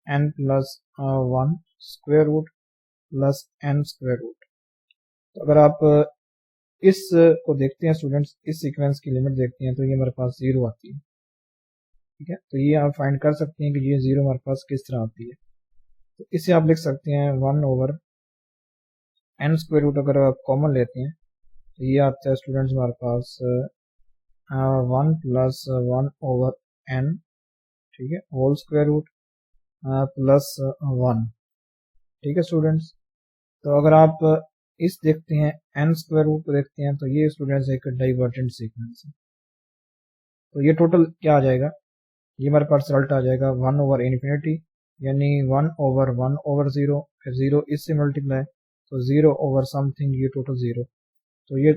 n plus 1 square root plus n square root। तो अगर आप इस को देखते हैं स्टूडेंट्स, इस सीक्वेंस की limit देखते हैं तो ये हमारे पास 0 आती है। ठीक है, तो ये आप फाइंड कर सकते हैं कि ये 0 हमारे पास किस तरह आती है। तो इसे आप लिख सकते हैं 1 ओवर n स्क्वायर रूट, अगर आप कॉमन लेते हैं तो ये आता है स्टूडेंट्स हमारे पास 1 प्लस 1 ओवर n, ठीक है, होल स्क्वायर रूट प्लस 1। ठीक है स्टूडेंट्स, तो अगर आप इस देखते हैं n स्क्वायर रूट को देखते हैं तो ये स्टूडेंट्स एक डाइवर्जेंट सीक्वेंस है। तो ये टोटल क्या आ जाएगा, ये हमारे पास रिजल्ट आ जाएगा 1 ओवर इन्फिनिटी, यानी 1 ओवर 1 ओवर 0, फिर 0 इससे मल्टीप्लाई, तो 0 ओवर समथिंग, ये टोटल 0। तो ये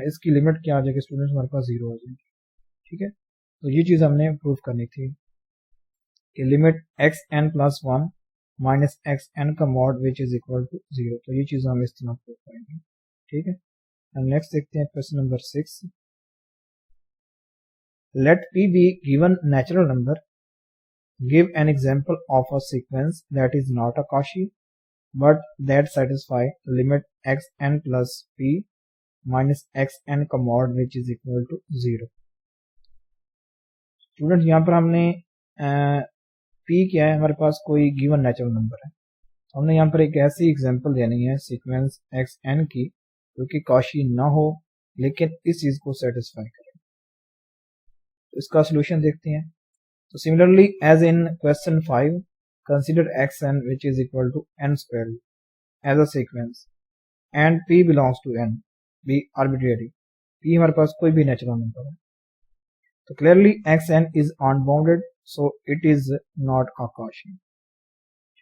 इसकी लिमिट क्या आ जाएगी स्टूडेंट्स, हमारे पास 0 आ जाएगी। ठीक है, तो ये चीज़ हमने प्रूव करनी थी कि limit x n plus 1 minus x n का mod which is equal to 0। तो ये चीज़ हम इस तरह प्रूव करेंगे। ठीक है, नेक्स्ट देखते हैं question number 6। Let p be given natural number, give an example of a sequence that is not a Cauchy but that satisfy limit x n plus p minus x n का mod which is equal to 0। Student यहाँ पर हमने p क्या है, हमारे पास कोई given natural number है, तो हमने यहाँ पर एक ऐसी एग्जांपल देनी है सीक्वेंस एक्स एन की जो कि कॉशी ना हो लेकिन इस चीज को सेटिस्फाई करे। तो इसका सोल्यूशन देखते हैं। तो similarly as in question 5, consider x n which is equal to n square as a sequence and p belongs to n be arbitrary. p हमारे पास कोई भी नेचुरल नंबर है, तो clearly x n is unbounded, so it is not a Cauchy।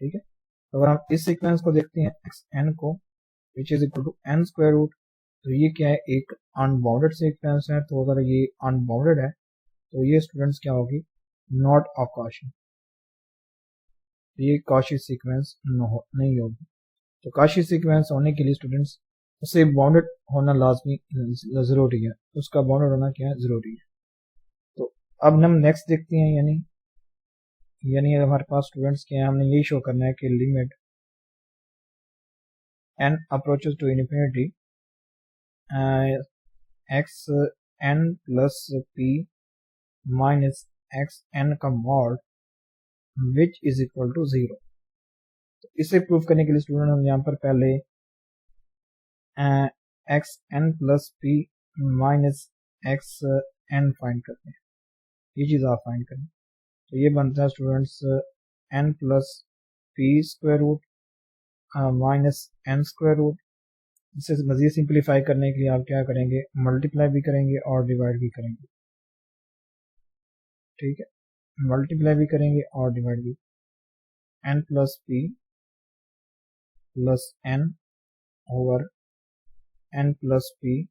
ठीक है, तो अगर हम इस सीक्वेंस को देखते हैं एक्स एन को which is equal to n square root, तो ये क्या है, एक अनबाउंडेड सीक्वेंस है। तो अगर ये अनबाउंडेड है तो ये स्टूडेंट्स क्या होगी, नॉट अ Cauchy, ये Cauchy सीक्वेंस नहीं होगी। तो Cauchy सीक्वेंस होने के लिए स्टूडेंट्स उसे बाउंडेड होना लाजमी जरूरी है, उसका बाउंडेड होना क्या है, जरूरी है। तो अब हम नेक्स्ट देखते हैं, यानी हमारे पास स्टूडेंट्स क्या है, हमने यही शो करना है कि limit n approaches to infinity x n plus p minus x n का mod which is equal to 0। तो इसे प्रूव करने के लिए स्टूडेंट हम यहाँ पर पहले x n plus p minus x n find करते हैं, ये चीज़ आप फाइंड करें। तो ये बनता है students n plus p square root minus n square root. इसे मज़ीद सिंप्लीफाई करने के लिए आप क्या करेंगे, मल्टीप्लाई भी करेंगे और डिवाइड भी करेंगे। ठीक है, मल्टीप्लाई भी करेंगे और डिवाइड भी, n plus P plus n over n plus P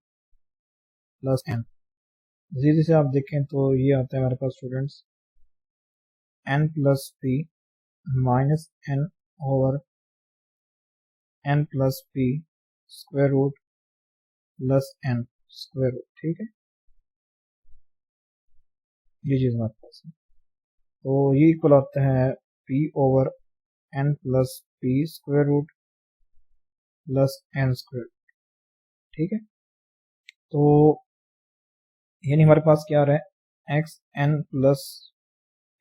plus n। मज़ीद से आप देखें तो ये आता है हमारे पास students n plus p minus n over n plus p square root plus n square root. ठीक है, ये चीज़ हमारे पास है। तो ये इक्वल आता है p over n plus p square root plus n square. ठीक है, तो यानी हमारे पास क्या आ रहा है, x n plus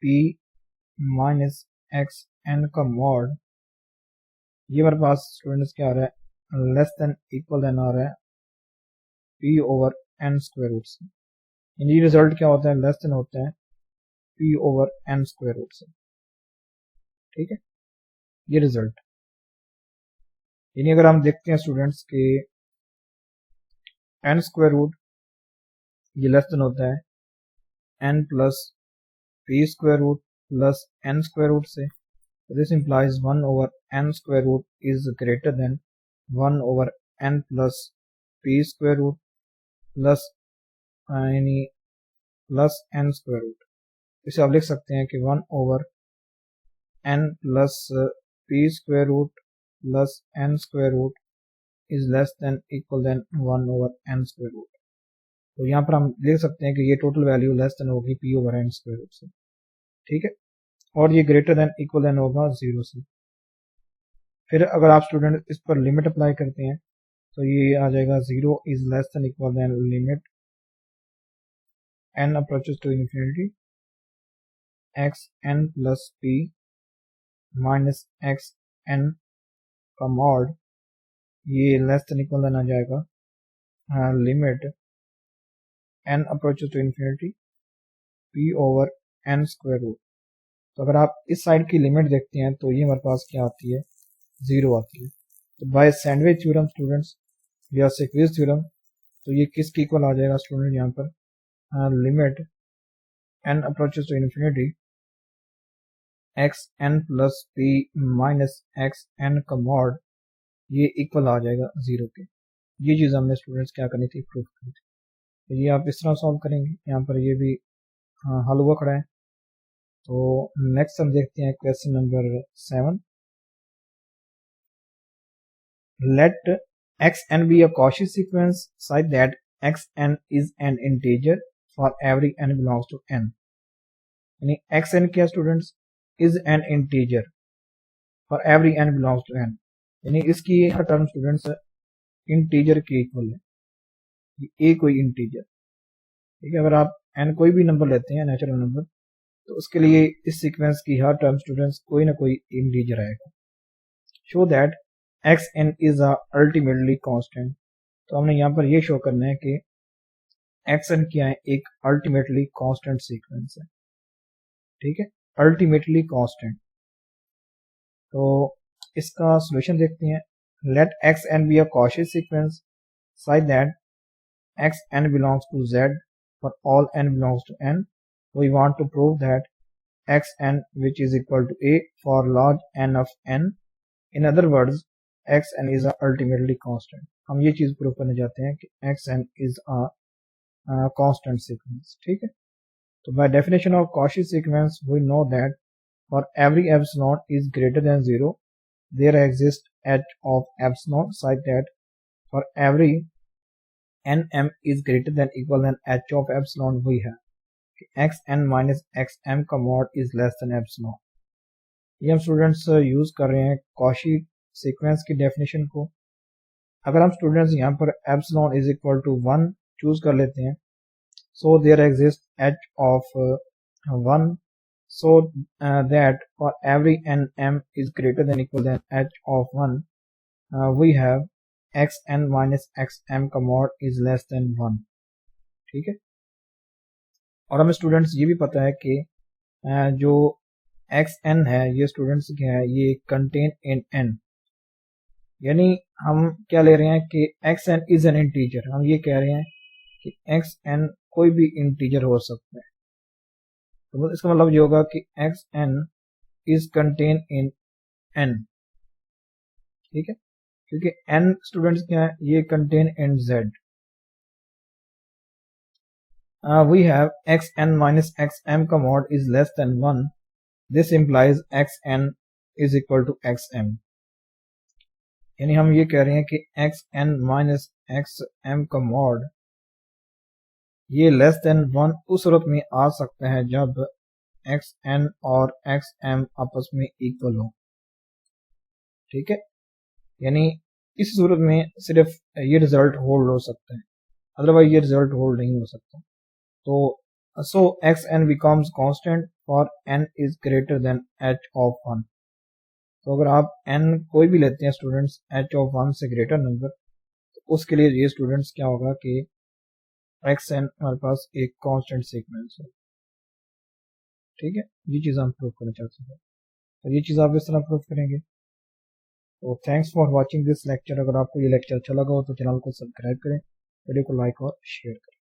p minus x n का मॉड, ये हमारे पास स्टूडेंट्स क्या आ रहा है, लेस देन इक्वल देन आ रहा है p over n square root से। यानी रिजल्ट क्या होता है, लेस देन होता है p over n square root से। ठीक है, ये रिजल्ट। यानी अगर हम देखते हैं स्टूडेंट्स के n स्क्वायर रूट ये लेस देन होता है n plus p square root plus n square root से। This implies 1 over n square root is greater than 1 over n plus p square root plus यानी plus n square root. इसे आप लिख सकते हैं कि 1 over n plus p square root plus n square root is less than equal than 1 over n square root। तो यहाँ पर हम लिख सकते हैं कि ये टोटल वैल्यू लेस देन होगी p over n square root से। ठीक है, और ये ग्रेटर देन इक्वल देन होगा 0 से। फिर अगर आप स्टूडेंट इस पर लिमिट अप्लाई करते हैं तो ये आ जाएगा 0 is less than equal than limit n approaches to infinity x n plus p minus x n का मॉड, ये लेस देन इक्वल देन आ जाएगा limit n approaches to infinity p over n square root. तो अगर आप इस side की limit देखते हैं तो ये हमारे पास क्या आती है, 0 आती है। तो बाय सैंडविच थ्योरम स्टूडेंट्स या सीक्वेंस थ्योरम, तो ये किसके इक्वल आ जाएगा स्टूडेंट, यहाँ पर limit n approaches to infinity x n plus p minus x n का मॉड, ये इक्वल आ जाएगा 0 के। ये चीज़ हमने स्टूडेंट्स क्या करनी थी, प्रूफ करनी थी। तो ये आप इस तरह सॉल्व करेंगे, यहाँ पर ये भी हल हुआ खड़ा है। तो नेक्स्ट हम देखते हैं question number 7। Let xn be a Cauchy sequence such that xn is an integer for every n belongs to n। यानी xn क्या students, is an integer for every n belongs to n। यानी इसकी हर term students integer के equal है, ए कोई integer. ठीक है, अगर आप n कोई भी नंबर लेते हैं नेचुरल नंबर, तो उसके लिए इस सीक्वेंस की हर टर्म स्टूडेंट्स कोई ना कोई इंटीजर आएगा। Show that xn is ultimately constant. तो हमने यहाँ पर ये शो करना है कि xn क्या है, एक अल्टीमेटली कांस्टेंट सीक्वेंस है। ठीक है, अल्टीमेटली कांस्टेंट। तो इसका सॉल्यूशन देखते हैं। Let xn be a Cauchy sequence such that xn belongs to z for all n belongs to n। We want to prove that xn which is equal to a for large n of n। In other words, xn is a ultimately constant। हम ये चीज prove करने जाते हैं कि xn is a constant sequence। ठीक है, तो by definition of Cauchy sequence we know that for every epsilon is greater than 0 there exists h of epsilon such that for every nm is greater than equal than h of epsilon we have xn minus xm का mod is less than epsilon। ये हम students use कर रहे हैं Cauchy sequence की definition को। अगर हम स्टूडेंट्स यहाँ पर epsilon is equal to 1 choose कर लेते हैं, so there exist h of 1 so that for every nm is greater than equal than h of 1 we have xn minus xm का mod is less than 1। ठीक है, और हमें students ये भी पता है कि जो xn है ये स्टूडेंट्स क्या है, ये कंटेन इन n। यानी हम क्या ले रहे हैं कि xn इज एन इंटीजर। हम ये कह रहे हैं कि xn कोई भी इंटीजर हो सकता है। तो इसका मतलब ये होगा कि xn is contain in n। ठीक है, क्योंकि n स्टूडेंट्स क्या है, ये contain in z। We have xn minus xm का mod is less than 1। This implies xn is equal to xm। यानी हम ये कह रहे हैं कि xn माइनस xm का मॉड ये लेस देन 1 उस सूरत में आ सकता है जब xn और xm आपस में इक्वल हो। ठीक है, यानी इस सूरत में सिर्फ ये रिजल्ट होल्ड हो सकता है, अदरवाइज ये रिजल्ट होल्ड नहीं हो सकता। तो so xn becomes constant for n is greater than h of 1। तो अगर आप n कोई भी लेते हैं स्टूडेंट्स h of 1 से ग्रेटर नंबर, तो उसके लिए ये स्टूडेंट्स क्या होगा कि xn हमारे पास एक कांस्टेंट सीक्वेंस है। ठीक है, ये चीज़ हम प्रूव करना चाहते हैं, तो ये चीज़ आप इस तरह प्रूव करेंगे। तो thanks for watching this lecture. अगर आपको ये लेक्चर अच्छा लगा हो तो चैनल को सब्सक्राइब करें, वीडियो को लाइक और शेयर करें।